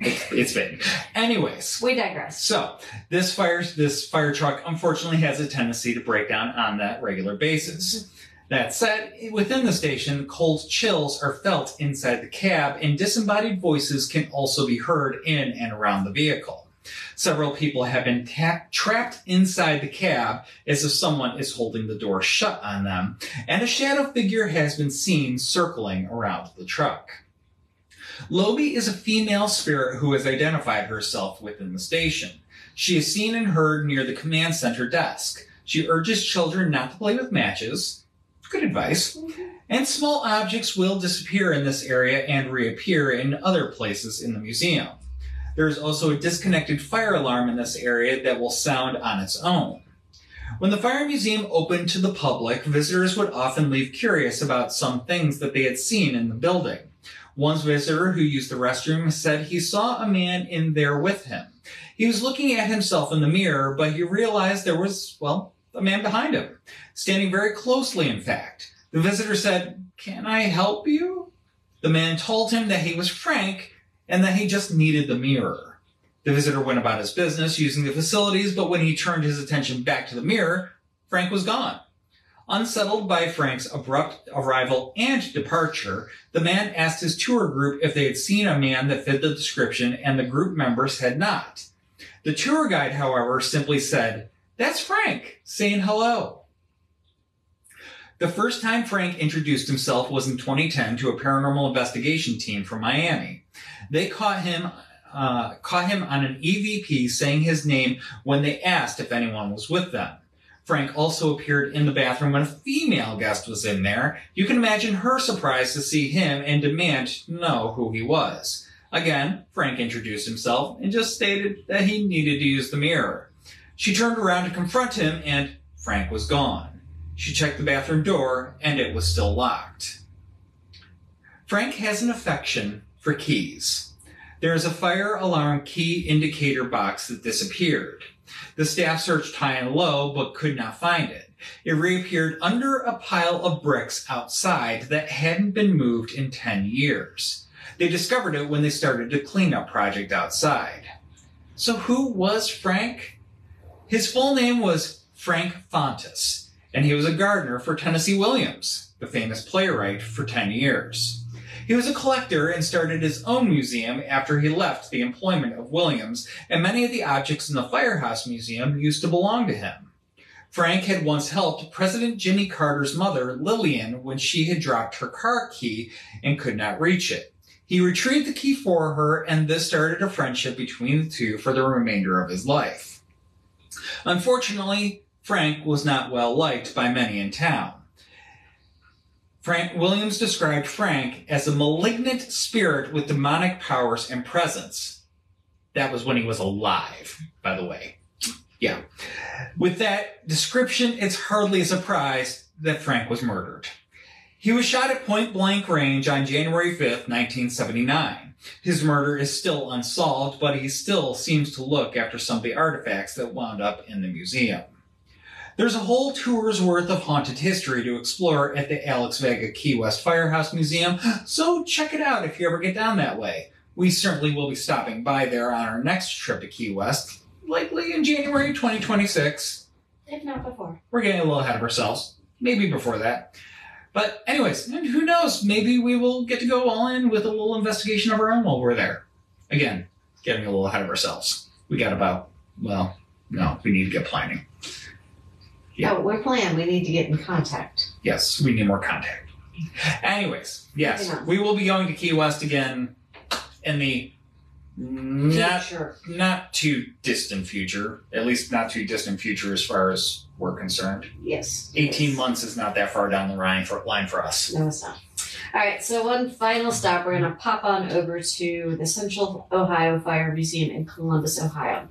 It's big. Anyways. We digress. So, this fire truck unfortunately has a tendency to break down on that regular basis. That said, within the station, cold chills are felt inside the cab, and disembodied voices can also be heard in and around the vehicle. Several people have been trapped inside the cab as if someone is holding the door shut on them, and a shadow figure has been seen circling around the truck. Lobi is a female spirit who has identified herself within the station. She is seen and heard near the command center desk. She urges children not to play with matches. Good advice. And small objects will disappear in this area and reappear in other places in the museum. There is also a disconnected fire alarm in this area that will sound on its own. When the Fire Museum opened to the public, visitors would often leave curious about some things that they had seen in the building. One visitor who used the restroom said he saw a man in there with him. He was looking at himself in the mirror, but he realized there was, well, a man behind him, standing very closely, in fact. The visitor said, "Can I help you?" The man told him that he was Frank and that he just needed the mirror. The visitor went about his business using the facilities, but when he turned his attention back to the mirror, Frank was gone. Unsettled by Frank's abrupt arrival and departure, the man asked his tour group if they had seen a man that fit the description, and the group members had not. The tour guide, however, simply said, "That's Frank, saying hello." The first time Frank introduced himself was in 2010 to a paranormal investigation team from Miami. They caught him on an EVP saying his name when they asked if anyone was with them. Frank also appeared in the bathroom when a female guest was in there. You can imagine her surprise to see him and demand to know who he was. Again, Frank introduced himself and just stated that he needed to use the mirror. She turned around to confront him, and Frank was gone. She checked the bathroom door, and it was still locked. Frank has an affection for keys. There is a fire alarm key indicator box that disappeared. The staff searched high and low, but could not find it. It reappeared under a pile of bricks outside that hadn't been moved in 10 years. They discovered it when they started a cleanup project outside. So who was Frank? His full name was Frank Fontes, and he was a gardener for Tennessee Williams, the famous playwright, for 10 years. He was a collector and started his own museum after he left the employment of Williams, and many of the objects in the Firehouse Museum used to belong to him. Frank had once helped President Jimmy Carter's mother, Lillian, when she had dropped her car key and could not reach it. He retrieved the key for her, and this started a friendship between the two for the remainder of his life. Unfortunately, Frank was not well liked by many in town. Williams described Frank as a malignant spirit with demonic powers and presence. That was when he was alive, by the way. Yeah. With that description, it's hardly a surprise that Frank was murdered. He was shot at point-blank range on January 5th, 1979. His murder is still unsolved, but he still seems to look after some of the artifacts that wound up in the museum. There's a whole tour's worth of haunted history to explore at the Alex Vega Key West Firehouse Museum, so check it out if you ever get down that way. We certainly will be stopping by there on our next trip to Key West, likely in January 2026. If not before. We're getting a little ahead of ourselves. Maybe before that. But anyways, and who knows, maybe we will get to go all in with a little investigation of our own while we're there. Again, getting a little ahead of ourselves. We got about, well, no, we need to get planning. Yeah. Oh, we're planning. We need to get in contact. Yes, we need more contact. Anyways, yes, we will be going to Key West again in the not too distant future. At least not too distant future as far as we're concerned. Yes. 18 months is not that far down the line for us. No, it's not. All right, so one final stop. We're going to pop on over to the Central Ohio Fire Museum in Columbus, Ohio.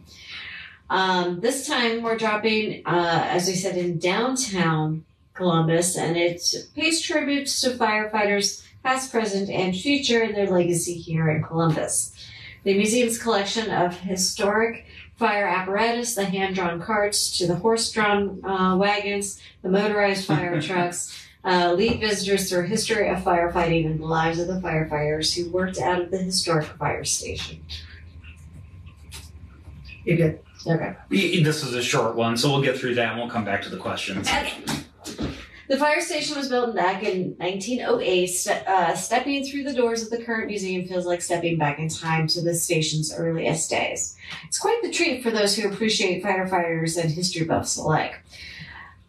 This time we're dropping, as we said, in downtown Columbus, and it pays tribute to firefighters past, present, and future and their legacy here in Columbus. The museum's collection of historic fire apparatus, the hand-drawn carts to the horse-drawn wagons, the motorized fire trucks, lead visitors through a history of firefighting and the lives of the firefighters who worked out of the historic fire station. You good? Okay. This is a short one, so we'll get through that and we'll come back to the questions. Okay. The fire station was built back in 1908. Stepping through the doors of the current museum feels like stepping back in time to the station's earliest days. It's quite the treat for those who appreciate firefighters and history buffs alike.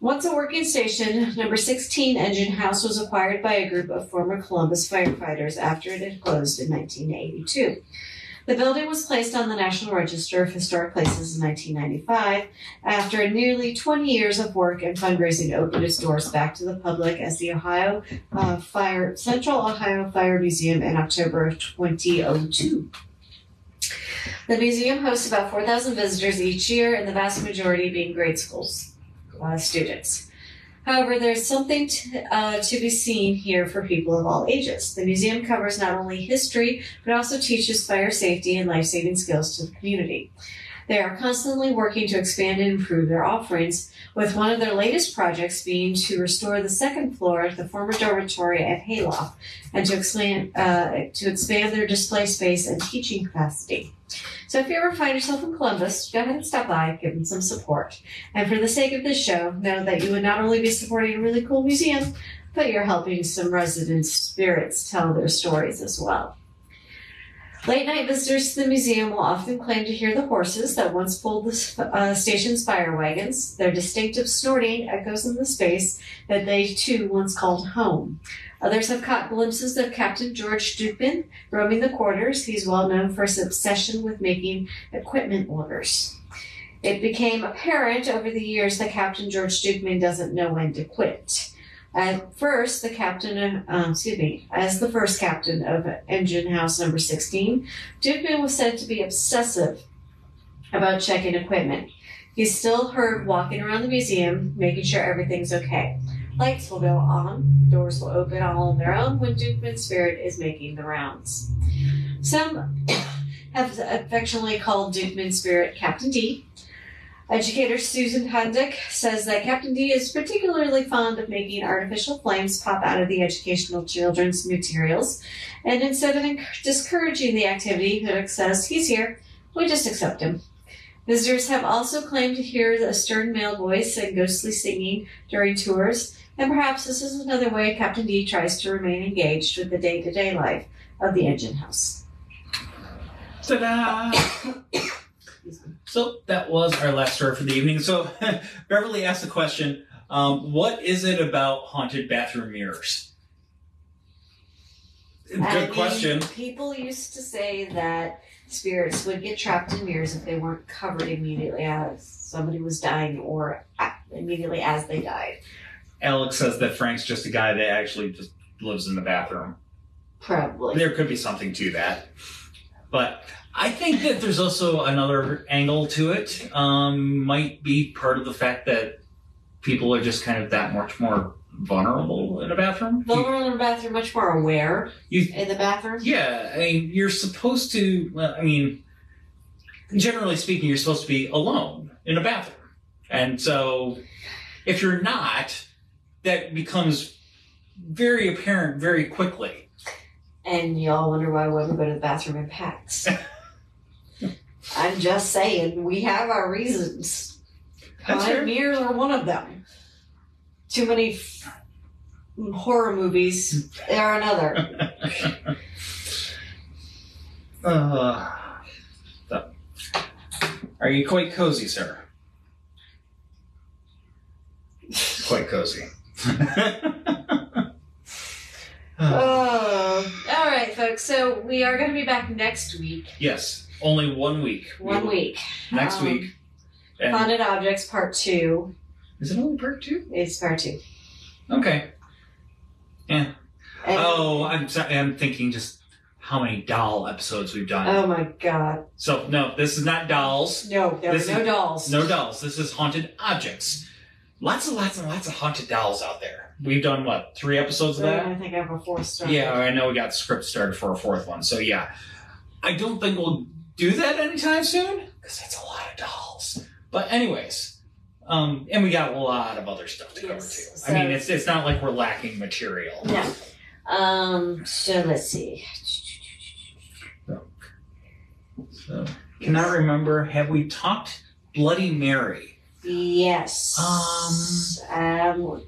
Once a working station, number 16 Engine House was acquired by a group of former Columbus firefighters after it had closed in 1982. The building was placed on the National Register of Historic Places in 1995 after nearly 20 years of work and fundraising opened its doors back to the public as the Central Ohio Fire Museum in October of 2002. The museum hosts about 4,000 visitors each year, and the vast majority being grade school students. However, there's something to be seen here for people of all ages. The museum covers not only history, but also teaches fire safety and life-saving skills to the community. They are constantly working to expand and improve their offerings, with one of their latest projects being to restore the second floor of the former dormitory at Hayloft and to expand their display space and teaching capacity. So if you ever find yourself in Columbus, go ahead and stop by, give them some support. And for the sake of this show, know that you would not only be supporting a really cool museum, but you're helping some resident spirits tell their stories as well. Late-night visitors to the museum will often claim to hear the horses that once pulled the station's fire wagons. Their distinctive snorting echoes in the space that they, too, once called home. Others have caught glimpses of Captain George Dukeman roaming the quarters. He's well known for his obsession with making equipment orders. It became apparent over the years that Captain George Dukeman doesn't know when to quit. At first, as the first captain of Engine House number 16, Dukeman was said to be obsessive about checking equipment. He's still heard walking around the museum, making sure everything's okay. Lights will go on, doors will open all on their own when Dukeman's spirit is making the rounds. Some have affectionately called Dukeman's spirit Captain D. Educator Susan Hundick says that Captain D is particularly fond of making artificial flames pop out of the educational children's materials, and instead of discouraging the activity, Hundick says, he's here, we just accept him. Visitors have also claimed to hear a stern male voice and ghostly singing during tours, and perhaps this is another way Captain D tries to remain engaged with the day-to-day life of the engine house. Ta-da! So that was our last story for the evening. So Beverly asked the question, what is it about haunted bathroom mirrors? Good question. People used to say that spirits would get trapped in mirrors if they weren't covered immediately as somebody was dying or immediately as they died. Alex says that Frank's just a guy that actually just lives in the bathroom. Probably. There could be something to that. But I think that there's also another angle to it. Might be part of the fact that people are just kind of that much more vulnerable in a bathroom. Vulnerable in a bathroom, much more aware in the bathroom? Yeah, I mean, you're supposed to, well, I mean, generally speaking, you're supposed to be alone in a bathroom. And so if you're not, that becomes very apparent very quickly. And y'all wonder why women go to the bathroom in packs. I'm just saying, we have our reasons. Haunted mirrors are one of them. Too many horror movies are another. So, are you quite cozy, sir? Quite cozy. All right, folks. So we are going to be back next week. Yes, only 1 week. 1 week. Next week. And Haunted Objects Part 2. Is it only Part 2? It's Part 2. Okay. Yeah. And, I'm sorry. I'm thinking just how many doll episodes we've done. Oh my God. So no, this is not dolls. No, there are no dolls. No dolls. This is haunted objects. Lots and lots of haunted dolls out there. We've done, what, 3 episodes of that? I think I have a 4th started. Yeah, I know we got the script started for a 4th one. So yeah, I don't think we'll do that anytime soon because that's a lot of dolls. But anyways, and we got a lot of other stuff to cover too. So, I mean, it's not like we're lacking material. No. So let's see. So cannot remember. Have we talked Bloody Mary? Yes.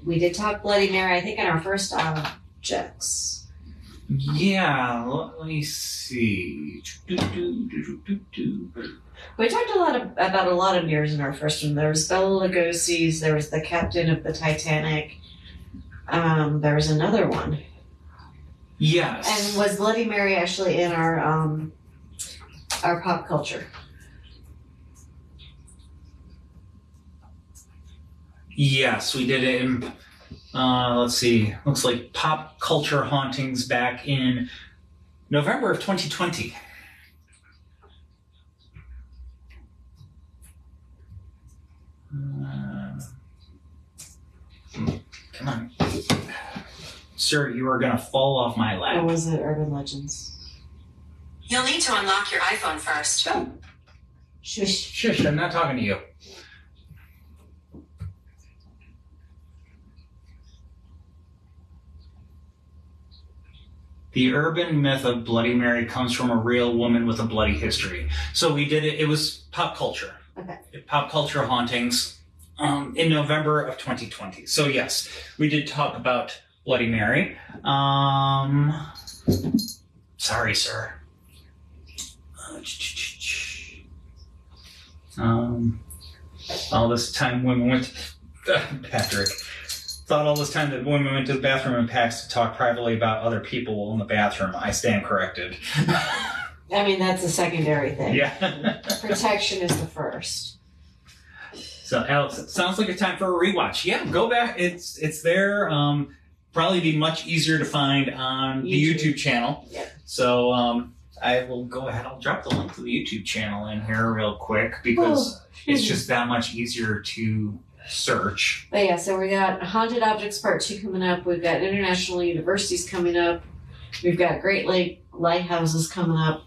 We did talk Bloody Mary, I think, in our first objects. Yeah, let me see. We talked about a lot of mirrors in our first one. There was Bela Lugosi's, there was the captain of the Titanic. There was another one. Yes. And was Bloody Mary actually in our pop culture? Yes, we did it in, let's see, looks like Pop Culture Hauntings back in November of 2020. Come on. Sir, you are going to fall off my lap. Or was it Urban Legends? You'll need to unlock your iPhone first. Oh. Shush. Shush, I'm not talking to you. The urban myth of Bloody Mary comes from a real woman with a bloody history. So we did it. It was pop culture. Okay. Pop culture hauntings in November of 2020. So yes, we did talk about Bloody Mary. Sorry, sir. All this time women went to, Patrick. Thought all this time that women went to the bathroom in packs to talk privately about other people in the bathroom. I stand corrected. I mean, that's a secondary thing. Yeah. Protection is the first. So, Alex, it sounds like a time for a rewatch. Yeah, go back. It's there. Probably be much easier to find on the YouTube channel. Yep. So I will go ahead. I'll drop the link to the YouTube channel in here real quick because it's just that much easier to search. But yeah, so we got Haunted Objects Part 2 coming up. We've got International Universities coming up. We've got Great Lake Lighthouses coming up.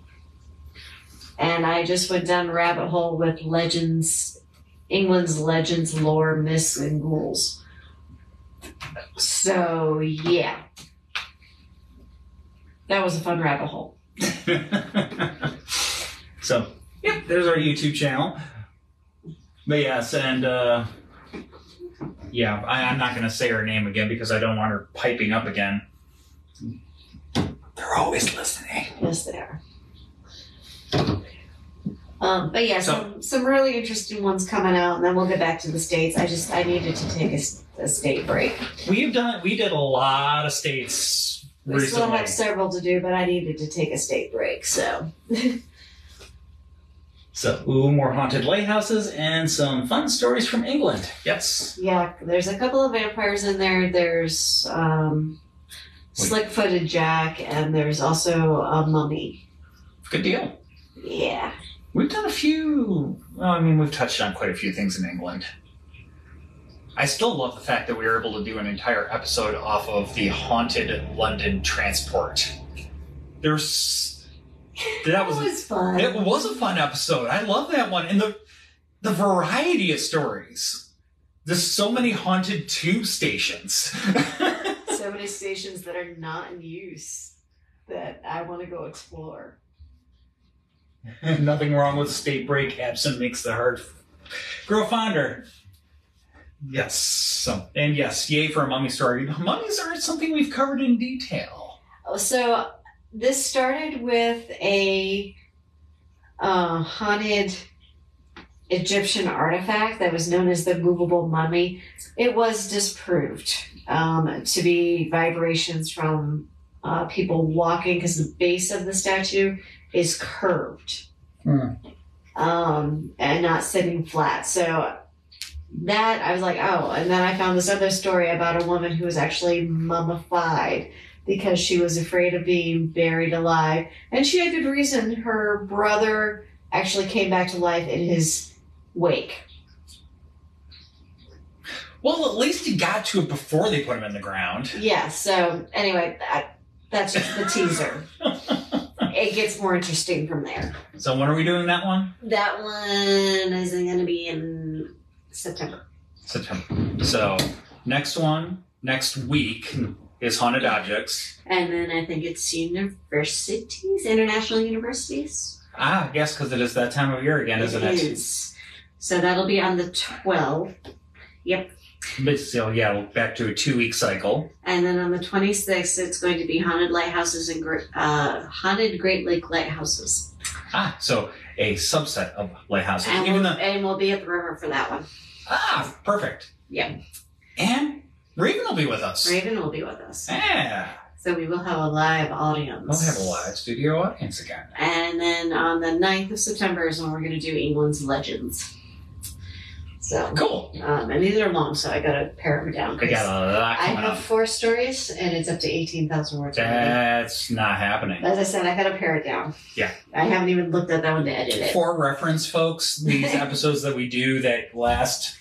And I just went down a rabbit hole with legends, England's legends, lore, myths, and ghouls. So, yeah. That was a fun rabbit hole. So, yep, there's our YouTube channel. But yes, and yeah, I'm not going to say her name again because I don't want her piping up again. They're always listening. Yes, they are. But yeah, some really interesting ones coming out, and then we'll get back to the States. I needed to take a state break. We did a lot of states recently. We still have several to do, but I needed to take a state break, so. So, more haunted lighthouses and some fun stories from England. Yes. Yeah, there's a couple of vampires in there. There's Slick-Footed Jack, and there's also a mummy. Good deal. Yeah. We've done a few, well, I mean, we've touched on quite a few things in England. I still love the fact that we were able to do an entire episode off of the haunted London transport. That was fun. It was a fun episode. I love that one. And the variety of stories. There's so many haunted tube stations. So many stations that are not in use that I want to go explore. Nothing wrong with state break. Absent makes the heart grow fonder. Yes. And yes, yay for a mummy story. Mummies aren't something we've covered in detail. So this started with a haunted Egyptian artifact that was known as the movable mummy. It was disproved to be vibrations from people walking because the base of the statue is curved and not sitting flat. So that I was like, oh, and then I found this other story about a woman who was actually mummified because she was afraid of being buried alive. And she had good reason. Her brother actually came back to life in his wake. Well, at least he got to it before they put him in the ground. Yeah, so anyway, that's just the teaser. It gets more interesting from there. So when are we doing that one? That one is going to be in September. So next week is Haunted Objects. And then I think it's universities, international universities. Ah, yes, because it is that time of year again, isn't it? It is. So that'll be on the 12th. Yep. But still, yeah, back to a 2-week cycle. And then on the 26th, it's going to be haunted lighthouses and haunted Great Lake lighthouses. Ah, so a subset of lighthouses. And we'll be at the river for that one. Ah, perfect. Yeah. And Raven will be with us. Raven will be with us. Yeah. So we will have a live audience. We'll have a live studio audience again. And then on the 9th of September is when we're going to do England's Legends. So cool. And these are long, so I got to pare them down. I got a lot coming I have 4 stories, and it's up to 18,000 words. That's not happening. As I said, I got to pare it down. Yeah. I haven't even looked at that one to edit it. For reference, folks, these episodes that we do that last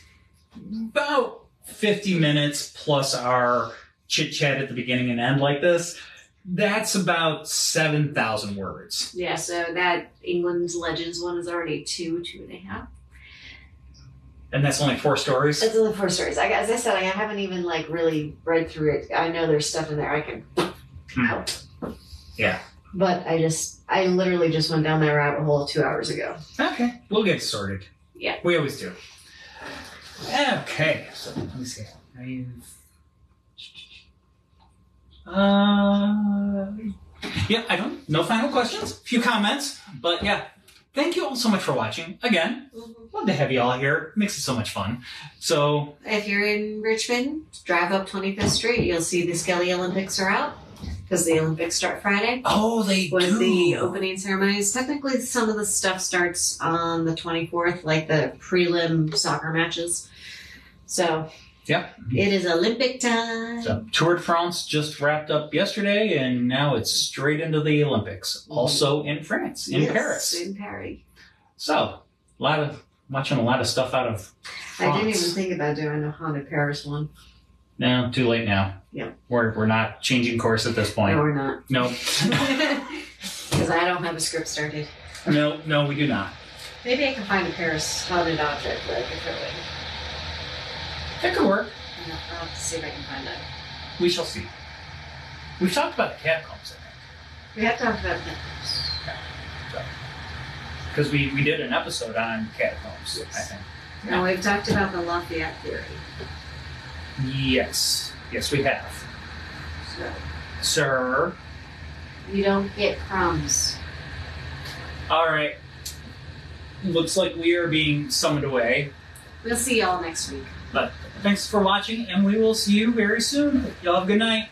about 50 minutes plus our chit chat at the beginning and end like this. That's about 7,000 words. Yeah, so that England's Legends one is already 2.5. And that's only 4 stories? It's only 4 stories. As I said, I haven't even like really read through it. I know there's stuff in there I can out. Yeah. But I literally just went down that rabbit hole 2 hours ago. Okay. We'll get sorted. Yeah. We always do. Okay. So let me see. No final questions. A few comments. But yeah. Thank you all so much for watching. Again, love to have you all here. Makes it so much fun. So, if you're in Richmond, drive up 25th Street. You'll see the Skelly Olympics are out because the Olympics start Friday. Oh, they with do. The opening ceremonies. Technically, some of the stuff starts on the 24th, like the prelim soccer matches. So, yep. It is Olympic time. So, Tour de France just wrapped up yesterday, and now it's straight into the Olympics. Also in France, in Paris. In Paris. So, watching a lot of stuff out of France. I didn't even think about doing a haunted Paris one. No, too late now. Yeah. We're not changing course at this point. No, we're not. Nope. Because I don't have a script started. No, we do not. Maybe I can find a Paris haunted object that I can throw in. That could work. I'll have to see if I can find that. We shall see. We've talked about the catacombs, I think. We have talked about catacombs. Because we did an episode on catacombs, I think. And we've talked about the Lafayette theory. Yes, we have. So, Sir. you don't get crumbs. All right. Looks like we are being summoned away. We'll see y'all next week. But thanks for watching, and we will see you very soon. Y'all have a good night.